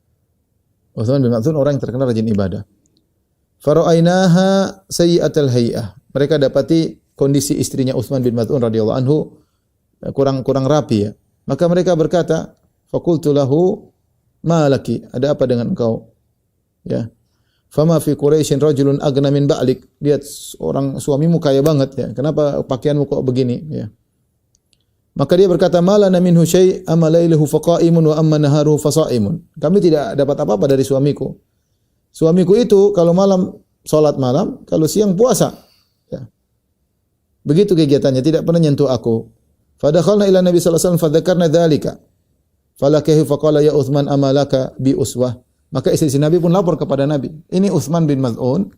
Utsman bin Maz'un orang yang terkenal rajin ibadah. Fara'ainaha sayyi'atal hay'ah. Mereka dapati kondisi istrinya Utsman bin Maz'un radhiyallahu anhu kurang rapi ya. Maka mereka berkata, faqultu lahu ma laki? Ada apa dengan engkau? Ya. Fama fi Quraisyin rajulun aghna min ba'lik. Lihat orang suamimu kaya banget ya. Kenapa pakaianmu kok begini ya? Maka dia berkata, "Malana minhu syai' amma lailuhu faqa'imun wa amma naharuhu fasaimun." Kami tidak dapat apa-apa dari suamiku. Suamiku itu kalau malam salat malam, kalau siang puasa. Ya. Begitu kegiatannya, tidak pernah nyentuh aku. Fadakhalna ila Nabi sallallahu alaihi wasallam fadzakarna dzalika. Falakihi faqala ya Utsman amalaka bi uswah. Maka istri Nabi pun lapor kepada Nabi. Ini Utsman bin Maz'un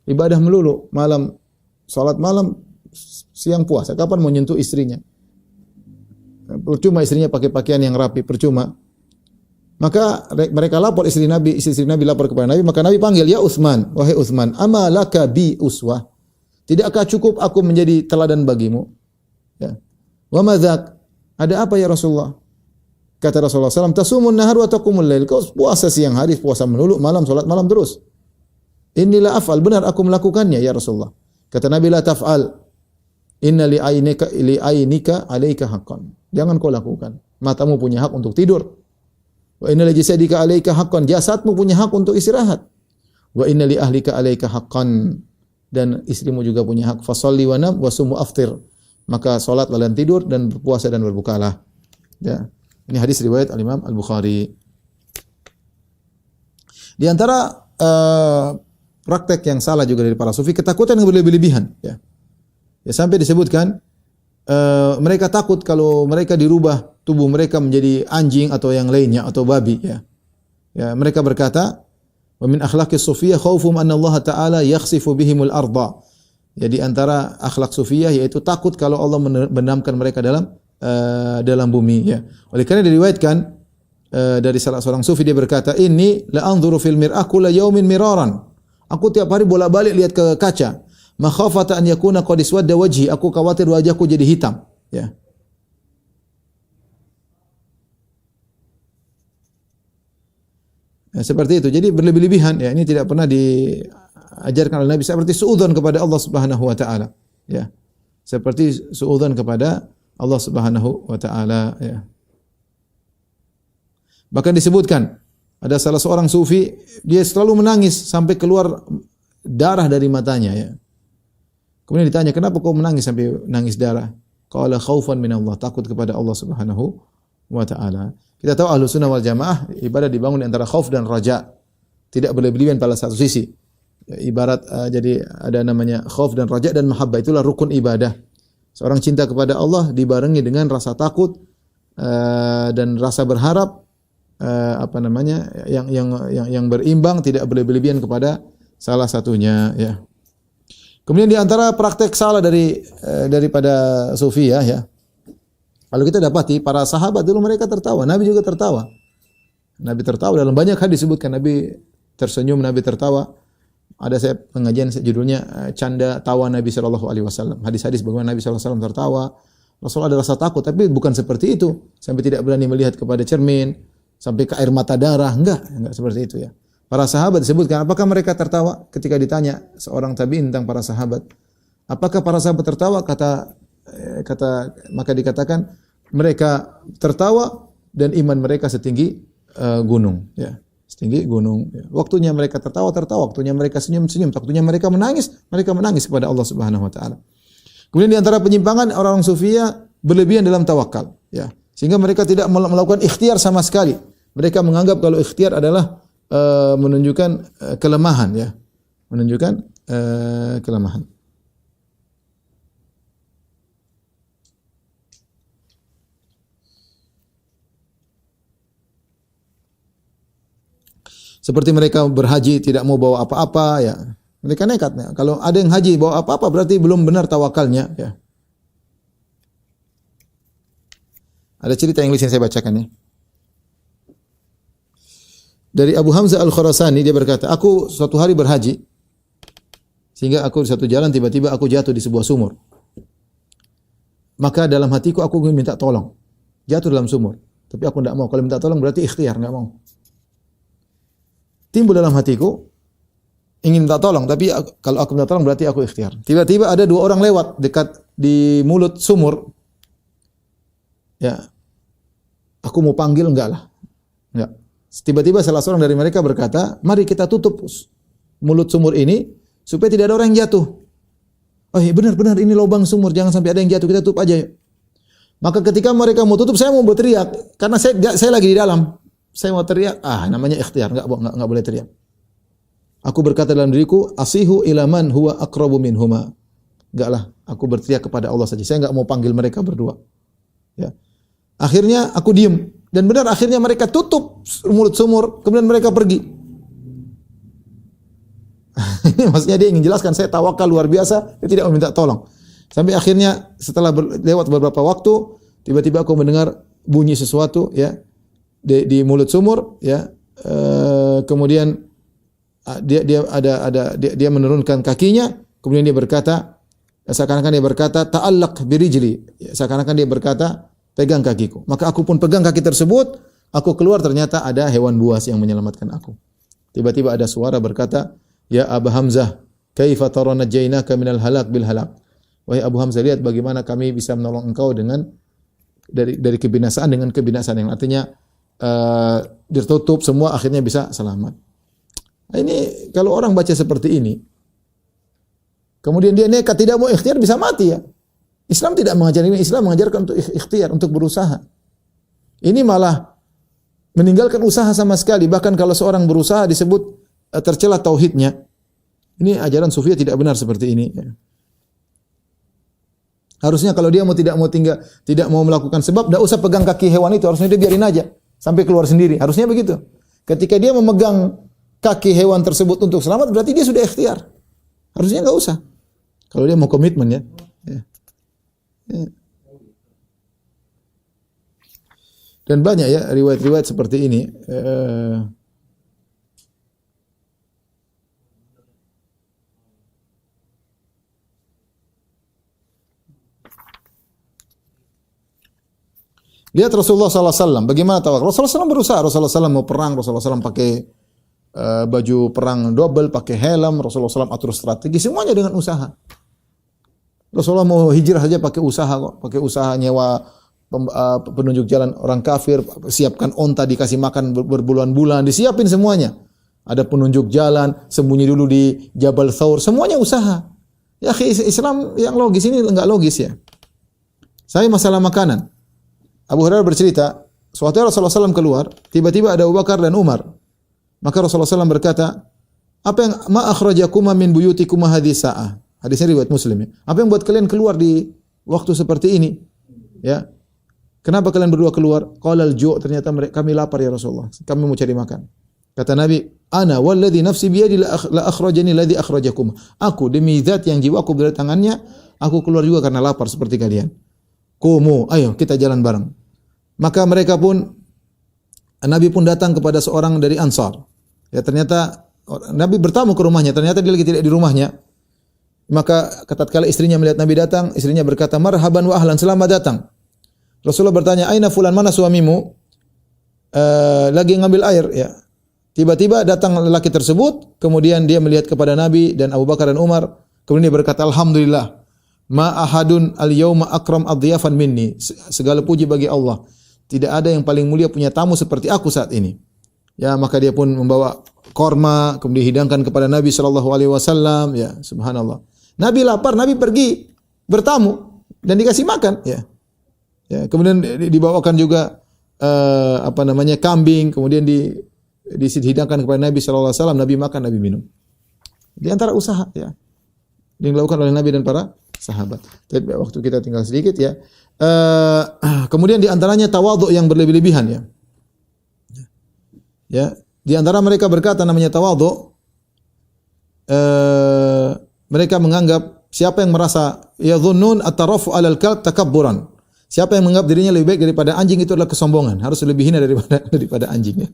ibadah melulu, malam salat malam, siang puasa. Kapan mau nyentuh istrinya? Percuma istrinya pakai pakaian yang rapi, percuma. Maka mereka lapor istri Nabi lapor kepada Nabi, maka Nabi panggil, "Ya Utsman, wahai Utsman, amalaka bi uswah? Tidakkah cukup aku menjadi teladan bagimu?" Ya. "Wa madzak? Ada apa ya Rasulullah?" Kata Rasulullah SAW, "Tasumun nahar wa taqumul lail." Kau puasa siang hari, puasa melulu, malam salat malam terus. "Inilah af'al." Benar aku melakukannya ya Rasulullah. Kata Nabi, "La taf'al." Inna li ainika 'alaika haqqan. Jangan kau lakukan. Matamu punya hak untuk tidur. Wa inna li jasadika 'alaika haqqan. Jasadmu punya hak untuk istirahat. Wa inna li ahlika 'alaika haqqan. Dan istrimu juga punya hak. Fasholli wa nam wa sum wa aftir. Maka salatlah dan tidur dan berpuasa dan berbukalah. Ya. Ini hadis riwayat Al-Imam Al-Bukhari. Di antara praktek yang salah juga dari para sufi, ketakutan yang berlebih-lebihan, ya. Ya, sampai disebutkan mereka takut kalau mereka dirubah tubuh mereka menjadi anjing atau yang lainnya atau babi, ya. Ya, mereka berkata, "Wa min akhlaqis sufiyah khaufum anna Allah Ta'ala yakhsifu bihimul arda." Jadi antara akhlak sufiyah yaitu takut kalau Allah menbenamkan mereka dalam bumi, ya. Oleh karena diriwayatkan dari salah seorang sufi, dia berkata, "Inni la anzuru fil mir'ah kulla yaumin miraran." Aku tiap hari bolak-balik lihat ke kaca. Makhafata an yakuna qad iswadda wajhi. Aku khawatir wajahku jadi hitam, ya. Ya, seperti itu. Jadi berlebih-lebihan, ya. Ini tidak pernah diajarkan oleh Nabi, seperti suudzon kepada Allah Subhanahu wa taala, ya. Seperti suudzon kepada Allah Subhanahu wa taala, ya. Bahkan disebutkan ada salah seorang sufi, dia selalu menangis sampai keluar darah dari matanya, ya. Kemudian ditanya, "Kenapa kau menangis sampai nangis darah?" Qala khaufan min Allah, takut kepada Allah Subhanahu wa taala. Kita tahu Ahlus Sunnah wal Jamaah ibadah dibangun di antara khauf dan raja. Tidak berlebihan pada satu sisi. Ya, ibarat jadi ada namanya khauf dan raja dan mahabbah, itulah rukun ibadah. Seorang cinta kepada Allah dibarengi dengan rasa takut dan rasa berharap yang berimbang, tidak berlebihan kepada salah satunya, ya. Kemudian di antara praktek salah daripada sufiyah, ya. Kalau kita dapati para sahabat dulu mereka tertawa, Nabi juga tertawa. Nabi tertawa dalam banyak hadis disebutkan Nabi tersenyum, Nabi tertawa. Ada saya pengajian judulnya canda tawa Nabi sallallahu alaihi wasallam. Hadis-hadis bagaimana Nabi sallallahu alaihi wasallam tertawa. Rasul ada rasa takut, tapi bukan seperti itu. Sampai tidak berani melihat kepada cermin, sampai ke air mata darah, enggak seperti itu, ya. Para sahabat disebutkan, apakah mereka tertawa ketika ditanya seorang tabi'in tentang para sahabat? Apakah para sahabat tertawa? Maka dikatakan mereka tertawa dan iman mereka setinggi gunung, ya. Setinggi gunung. Ya. Waktunya mereka tertawa, waktunya mereka senyum, waktunya mereka menangis kepada Allah Subhanahu wa taala. Kemudian di antara penyimpangan orang sufiyah berlebihan dalam tawakal, ya. Sehingga mereka tidak melakukan ikhtiar sama sekali. Mereka menganggap kalau ikhtiar adalah menunjukkan kelemahan, ya. Menunjukkan kelemahan. Seperti mereka berhaji tidak mau bawa apa-apa, ya. Mereka nekat, ya. Kalau ada yang haji bawa apa-apa berarti belum benar tawakalnya, ya. Ada cerita yang bisa saya bacakan, ya. Dari Abu Hamzah Al-Khurasani, dia berkata, aku suatu hari berhaji, sehingga aku di satu jalan tiba-tiba aku jatuh di sebuah sumur. Maka dalam hatiku aku ingin minta tolong. Jatuh dalam sumur, tapi aku tidak mau. Kalau minta tolong berarti ikhtiar, tidak mau. Timbul dalam hatiku ingin minta tolong, tapi kalau aku minta tolong berarti aku ikhtiar. Tiba-tiba ada dua orang lewat dekat di mulut sumur. Ya, aku mau panggil, enggak lah, enggak. Tiba-tiba salah seorang dari mereka berkata, mari kita tutup mulut sumur ini supaya tidak ada orang yang jatuh. Oh iya, benar ini lubang sumur, jangan sampai ada yang jatuh, kita tutup aja. Maka ketika mereka mau tutup, saya mau berteriak karena saya lagi di dalam. Saya mau teriak, namanya ikhtiar, enggak boleh teriak. Aku berkata dalam diriku, asihu ilaman huwa aqrabu minhuma. Enggaklah, aku berteriak kepada Allah saja. Saya enggak mau panggil mereka berdua. Ya. Akhirnya aku diam. Dan benar akhirnya mereka tutup mulut sumur, kemudian mereka pergi. Ini maksudnya dia ingin jelaskan, saya tawakal luar biasa, dia tidak meminta tolong. Sampai akhirnya setelah lewat beberapa waktu, tiba-tiba aku mendengar bunyi sesuatu, ya, di mulut sumur, ya. Kemudian dia menurunkan kakinya, kemudian dia berkata, seakan-akan dia berkata, ta'allaq birijli, seakan-akan dia berkata, pegang kakiku. Maka aku pun pegang kaki tersebut, aku keluar, ternyata ada hewan buas yang menyelamatkan aku. Tiba-tiba ada suara berkata, ya Aba Hamzah, kaifa tara najaynaka minal halak bil halak. Wahai Abu Hamzah, lihat bagaimana kami bisa menolong engkau dengan dari kebinasaan dengan kebinasaan, yang artinya ditutup semua akhirnya bisa selamat. Nah, ini kalau orang baca seperti ini, kemudian dia nekat tidak mau ikhtiar, bisa mati ya. Islam tidak mengajarkan ini. Islam mengajarkan untuk ikhtiar, untuk berusaha. Ini malah meninggalkan usaha sama sekali. Bahkan kalau seorang berusaha disebut tercela tauhidnya. Ini ajaran Sufiyah tidak benar seperti ini. Harusnya kalau dia tidak mau melakukan sebab, tidak usah pegang kaki hewan itu. Harusnya dia biarin aja sampai keluar sendiri. Harusnya begitu. Ketika dia memegang kaki hewan tersebut untuk selamat, berarti dia sudah ikhtiar. Harusnya enggak usah. Kalau dia mau komitmen ya. Dan banyak ya riwayat-riwayat seperti ini. Lihat Rasulullah SAW, bagaimana tawakal. Rasulullah SAW berusaha. Rasulullah SAW mau perang, Rasulullah SAW pakai baju perang double, pakai helm. Rasulullah SAW atur strategi, semuanya dengan usaha. Rasulullah mau hijrah saja pakai usaha kok, pakai usaha nyewa penunjuk jalan orang kafir, siapkan onta, dikasih makan berbulan-bulan, disiapin semuanya. Ada penunjuk jalan, sembunyi dulu di Jabal Thawr, semuanya usaha. Ya, Islam yang logis ini enggak logis ya. Saya masalah makanan. Abu Hurairah bercerita, suatu hari Rasulullah SAW keluar, tiba-tiba ada Abu Bakar dan Umar. Maka Rasulullah SAW berkata, apa yang ma akhrajakuma min buyutikuma hadhihi sa'ah? Hadisnya riwayat Muslim ya. Apa yang buat kalian keluar di waktu seperti ini? Ya. Kenapa kalian berdua keluar? Qalal ju', ternyata kami lapar ya Rasulullah. Kami mau cari makan. Kata Nabi, ana walladzi nafsi biyadi la akhrajani alladzi akhrajakum. Aku demi zat yang jiwaku berada di tangannya, aku keluar juga karena lapar seperti kalian. Kumu, ayo kita jalan bareng. Maka mereka pun, Nabi pun datang kepada seorang dari Ansar. Ya, ternyata Nabi bertamu ke rumahnya, ternyata dia lagi tidak di rumahnya. Maka tatkala istrinya melihat Nabi datang, istrinya berkata, "Marhaban wa ahlan, selamat datang." Rasulullah bertanya, "Aina fulan, mana suamimu?" Lagi ngambil air, ya. Tiba-tiba datang lelaki tersebut, kemudian dia melihat kepada Nabi dan Abu Bakar dan Umar, kemudian dia berkata, "Alhamdulillah, ma ahadun al-yawma akram adhiyafan minni." Segala puji bagi Allah. Tidak ada yang paling mulia punya tamu seperti aku saat ini. Ya, maka dia pun membawa korma, kemudian dihidangkan kepada Nabi sallallahu alaihi wasallam, ya, subhanallah. Nabi lapar, Nabi pergi bertamu dan dikasih makan, ya. Ya, kemudian dibawakan juga kambing, kemudian dihidangkan kepada Nabi sallallahu alaihi wasallam, Nabi makan, Nabi minum. Di antara usaha, ya, yang dilakukan oleh Nabi dan para sahabat. Tapi waktu kita tinggal sedikit ya. Kemudian di antaranya tawadhu yang berlebih-lebihan ya. Ya, di antara mereka berkata namanya tawadhu, mereka menganggap siapa yang merasa yadhunnun at-tarafu 'alal kalb takabburan. Siapa yang menganggap dirinya lebih baik daripada anjing itu adalah kesombongan, harus lebih hina daripada anjingnya.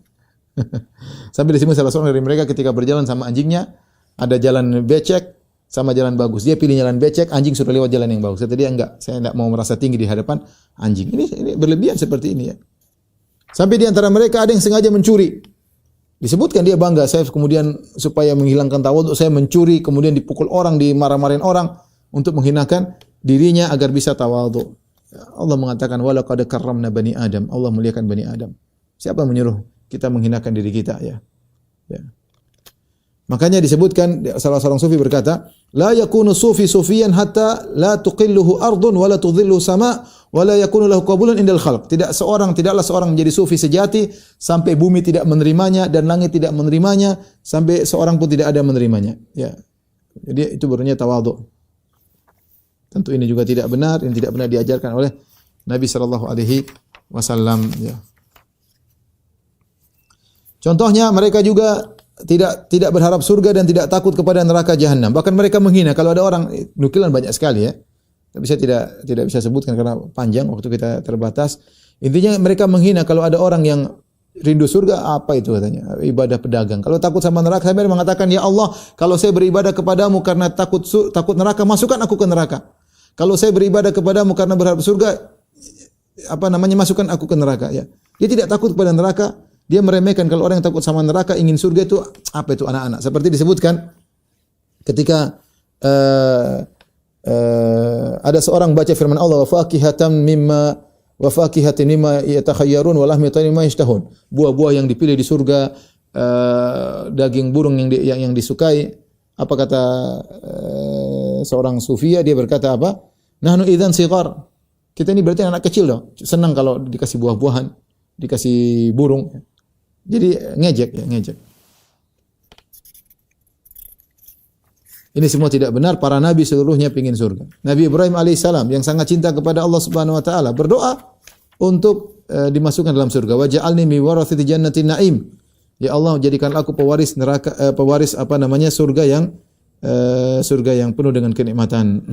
Sampai disebut salah seorang dari mereka ketika berjalan sama anjingnya, ada jalan becek sama jalan bagus. Dia pilih jalan becek, anjing sudah lewat jalan yang bagus. Kata dia, enggak, saya enggak mau merasa tinggi di hadapan anjing. Ini berlebihan seperti ini ya. Sampai di antara mereka ada yang sengaja mencuri. Disebutkan dia bangga, saya kemudian supaya menghilangkan tawadhu, saya mencuri, kemudian dipukul orang, dimarah-marahin orang untuk menghinakan dirinya agar bisa tawadhu. Allah mengatakan wala qad karramna bani Adam. Allah muliakan bani Adam. Siapa menyuruh kita menghinakan diri kita ya? Ya. Makanya disebutkan salah seorang sufi berkata, la yakunu sufi sufiyan hatta la tuqilluhu ardun wa la tudhilluhu sama wa la yakunu lahu qabulun indal khalq. Tidaklah seorang menjadi sufi sejati sampai bumi tidak menerimanya dan langit tidak menerimanya, sampai seorang pun tidak ada menerimanya. Ya. Jadi itu barunya tawadhu. Tentu ini juga tidak benar, yang tidak benar diajarkan oleh Nabi sallallahu alaihi wasallam ya. Contohnya mereka juga tidak berharap surga dan tidak takut kepada neraka jahanam. Bahkan mereka menghina kalau ada orang, nukilan banyak sekali ya. Tapi saya tidak bisa sebutkan karena panjang, waktu kita terbatas. Intinya mereka menghina kalau ada orang yang rindu surga, apa itu katanya? Ibadah pedagang. Kalau takut sama neraka, saya mengatakan, ya Allah, kalau saya beribadah kepadamu karena takut neraka, masukkan aku ke neraka. Kalau saya beribadah kepadamu karena berharap surga, masukkan aku ke neraka ya. Dia tidak takut kepada neraka, dia meremehkan kalau orang yang takut sama neraka, ingin surga itu apa itu anak-anak. Seperti disebutkan ketika ada seorang baca firman Allah, wa fakihatin mimma yatakhayyarun wa lahmi tayrin mimma yashtahun. Buah-buah yang dipilih di surga, daging burung yang disukai. Apa kata seorang sufia, dia berkata apa? Nahnu idzan sighar. Kita ini berarti anak kecil dong. Senang kalau dikasih buah-buahan, dikasih burung. Jadi ngejek. Ini semua tidak benar. Para nabi seluruhnya pingin surga. Nabi Ibrahim alaihissalam yang sangat cinta kepada Allah Subhanahu wa taala berdoa untuk dimasukkan dalam surga. Wa ja'alni min warathati jannatin na'im. Ya Allah, jadikan aku pewaris neraka, pewaris surga yang penuh dengan kenikmatan.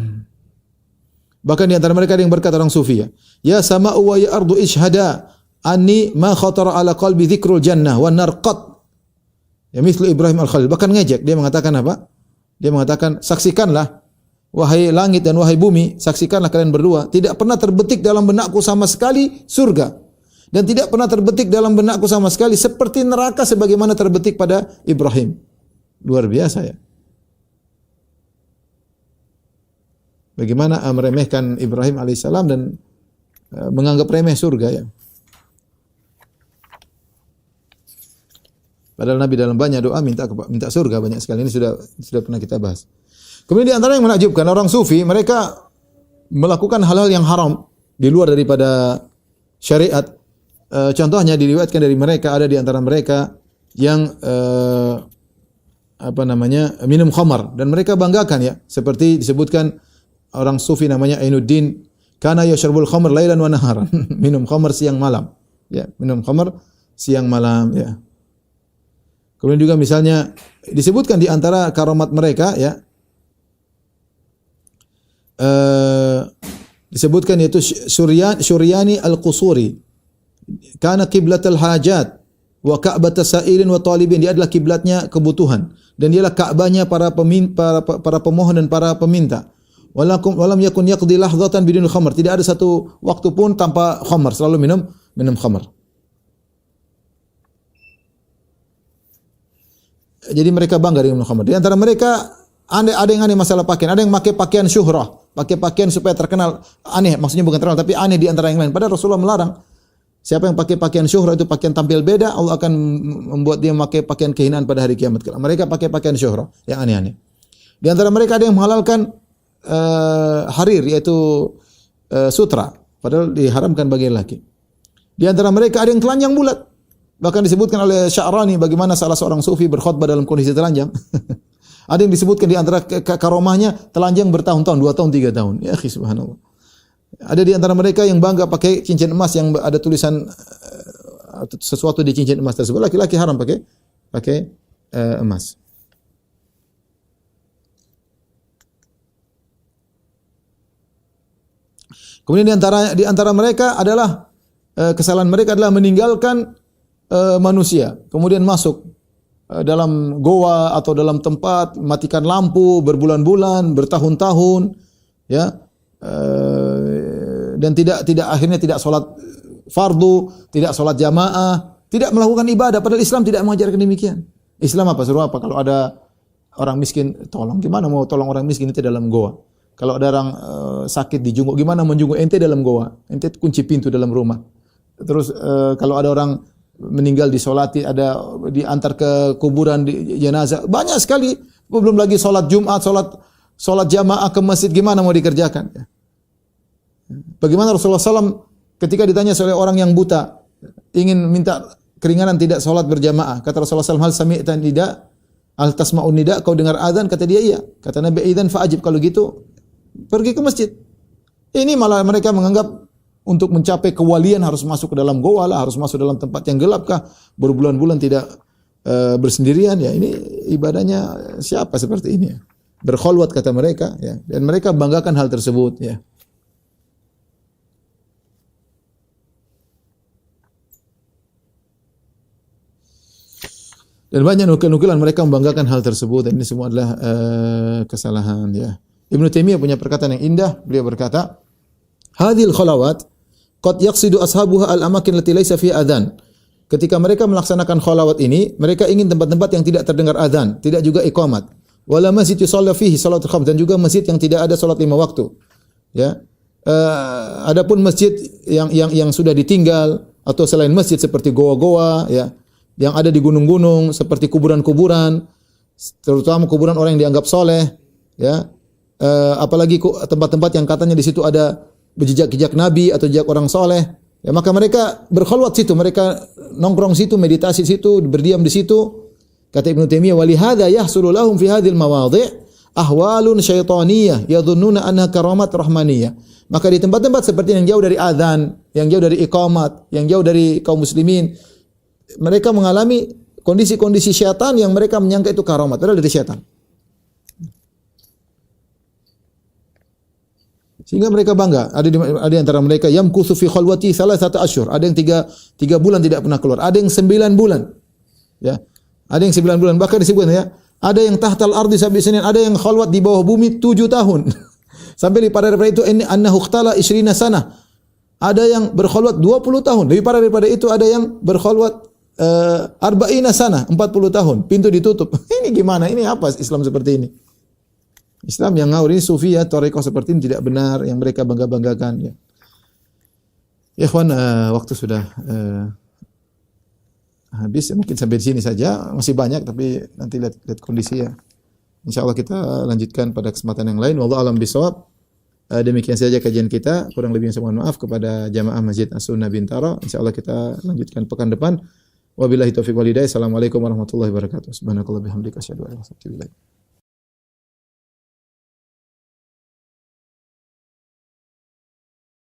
Bahkan di antara mereka ada yang berkata, orang sufi, ya sama'u wa ya ardu ishhada anni ma khatara ala qalbi dzikrul jannah wa narqat. Ya mithlu Ibrahim al-Khalil. Bahkan ngejek, dia mengatakan apa? Dia mengatakan, saksikanlah wahai langit dan wahai bumi, saksikanlah kalian berdua, tidak pernah terbetik dalam benakku sama sekali surga, dan tidak pernah terbetik dalam benakku sama sekali seperti neraka sebagaimana terbetik pada Ibrahim. Luar biasa ya. Bagaimana meremehkan Ibrahim alaihissalam dan menganggap remeh surga ya. Padahal Nabi dalam banyak doa minta surga banyak sekali. Ini sudah pernah kita bahas. Kemudian di antara yang menakjubkan, orang sufi mereka melakukan hal-hal yang haram di luar daripada syariat. Contohnya diriwayatkan dari mereka, ada di antara mereka yang minum khamar, dan mereka banggakan ya, seperti disebutkan orang sufi namanya Ainuddin, kana yashrabul khamr lailan wa naharan. Minum khamar siang malam. Ya, minum khamar siang malam ya. Kemudian juga misalnya disebutkan di antara karamat mereka ya, disebutkan yaitu Syuryani al-Qusuri, kana qiblatul hajat wa ka'batas sa'ilin wa talibin. Dia adalah kiblatnya kebutuhan dan dialah Ka'bahnya para pemohon dan para peminta. Walam yakun yaqdi lahdzatan bidun khamr. Tidak ada satu waktu pun tanpa khamr, selalu minum khamr. Jadi mereka bangga dengan khamr. Di antara mereka ada yang aneh masalah pakaian, ada yang pakai pakaian syuhrah, pakai pakaian supaya terkenal. Aneh, maksudnya bukan terkenal tapi aneh di antara yang lain. Padahal Rasulullah melarang. Siapa yang pakai pakaian syuhrah itu pakaian tampil beda, Allah akan membuat dia memakai pakaian kehinaan pada hari kiamat. Mereka pakai pakaian syuhrah yang aneh-aneh. Di antara mereka ada yang menghalalkan harir, yaitu sutra, padahal diharamkan bagi laki. Di antara mereka ada yang telanjang bulat. Bahkan disebutkan oleh Sya'rani bagaimana salah seorang sufi berkhutbah dalam kondisi telanjang. Ada yang disebutkan di antara karomahnya telanjang bertahun-tahun, 2 tahun, 3 tahun. Ya akhi, subhanallah. Ada di antara mereka yang bangga pakai cincin emas yang ada tulisan sesuatu di cincin emas tersebut. Laki-laki haram pakai emas. Kemudian di antara mereka adalah kesalahan mereka adalah meninggalkan manusia, kemudian masuk dalam goa atau dalam tempat, matikan lampu berbulan-bulan, bertahun-tahun, ya, dan akhirnya tidak sholat fardu, tidak sholat jamaah, tidak melakukan ibadah. Padahal Islam tidak mengajarkan demikian. Islam apa? Suruh apa? Kalau ada orang miskin, tolong. Gimana mau tolong orang miskin itu dalam goa? Kalau ada orang sakit dijunguk, gimana menjunguk ente dalam goa? Ente kunci pintu dalam rumah. Terus kalau ada orang meninggal disolati, ada diantar ke kuburan di jenazah, banyak sekali. Belum lagi sholat Jumat, sholat jamaah ke masjid, gimana mau dikerjakan? Bagaimana Rasulullah SAW ketika ditanya oleh orang yang buta, ingin minta keringanan tidak sholat berjamaah, kata Rasulullah SAW, hal sami'ta nida, hal tasma'un nida, kau dengar azan? Kata dia iya. Kata Nabi, idzan fa'ajib, kalau gitu pergi ke masjid. Ini malah mereka menganggap untuk mencapai kewalian harus masuk ke dalam goa lah, harus masuk dalam tempat yang gelap kah, berbulan-bulan tidak bersendirian ya. Ini ibadahnya siapa seperti ini ya? Berkholwat kata mereka ya, dan mereka banggakan hal tersebut ya. Dan banyak nukilan mereka membanggakan hal tersebut, dan ini semua adalah kesalahan ya. Ibnu Taimiyah punya perkataan yang indah, beliau berkata, hadhil khalawat qad yaqsidu ashabuha al-amakin allati laysa fi adhan. Ketika mereka melaksanakan khalawat ini, mereka ingin tempat-tempat yang tidak terdengar azan, tidak juga iqamat. wala masjid yusalla fihi salatul khams, dan juga masjid yang tidak ada salat 5 waktu. Ya. Adapun masjid yang sudah ditinggal atau selain masjid seperti goa-goa, ya, yang ada di gunung-gunung seperti kuburan-kuburan, terutama kuburan orang yang dianggap soleh, ya. Apalagi tempat-tempat yang katanya di situ ada jejak-jejak nabi atau jejak orang soleh, ya, maka mereka berkhulwat situ, mereka nongkrong situ, meditasi situ, berdiam di situ. Kata Ibnu Taimiyah, "Wa li hadza yahsulu lahum fi hadhil mawadhi' ahwalun syaitaniyah yadhunnuna anha karamat rahmaniyah." Maka di tempat-tempat seperti yang jauh dari azan, yang jauh dari iqamat, yang jauh dari kaum muslimin, mereka mengalami kondisi-kondisi syaitan yang mereka menyangka itu karamat, padahal dari syaitan. Sehingga mereka bangga. Ada di antara mereka yamkuthu fi khalwati thalathata asyhur. Ada yang 3 bulan tidak pernah keluar. Ada yang 9 bulan. Ya. Ada yang 9 bulan. Bahkan disebutkan, ya, ada yang tahtal ardi sab'i sinin, ada yang khalwat di bawah bumi 7 tahun. Sampai lebih parah daripada itu, annahu ikhtala 20 sanah. Ada yang berkhalwat 20 tahun. Lebih parah daripada itu, ada yang berkhalwat 40 sanah, 40 tahun. Pintu ditutup. Ini gimana? Ini apa Islam seperti ini? Islam yang ngawur ini sufi, ya, tarekat seperti ini tidak benar, yang mereka bangga-banggakan, ya. Ya ikhwan, waktu sudah habis, ya, mungkin sampai di sini saja. Masih banyak tapi nanti lihat kondisi, ya. Insyaallah kita lanjutkan pada kesempatan yang lain. Wallahu a'lam bishawab. Demikian saja kajian kita. Kurang lebihnya saya mohon maaf kepada jamaah Masjid As-Sunnah Bintaro. Insyaallah kita lanjutkan pekan depan. Wabillahi taufiq wal hidayah. Assalamualaikum warahmatullahi wabarakatuh. Subhanakallah bihamdika asyhadu an la ilaha illa anta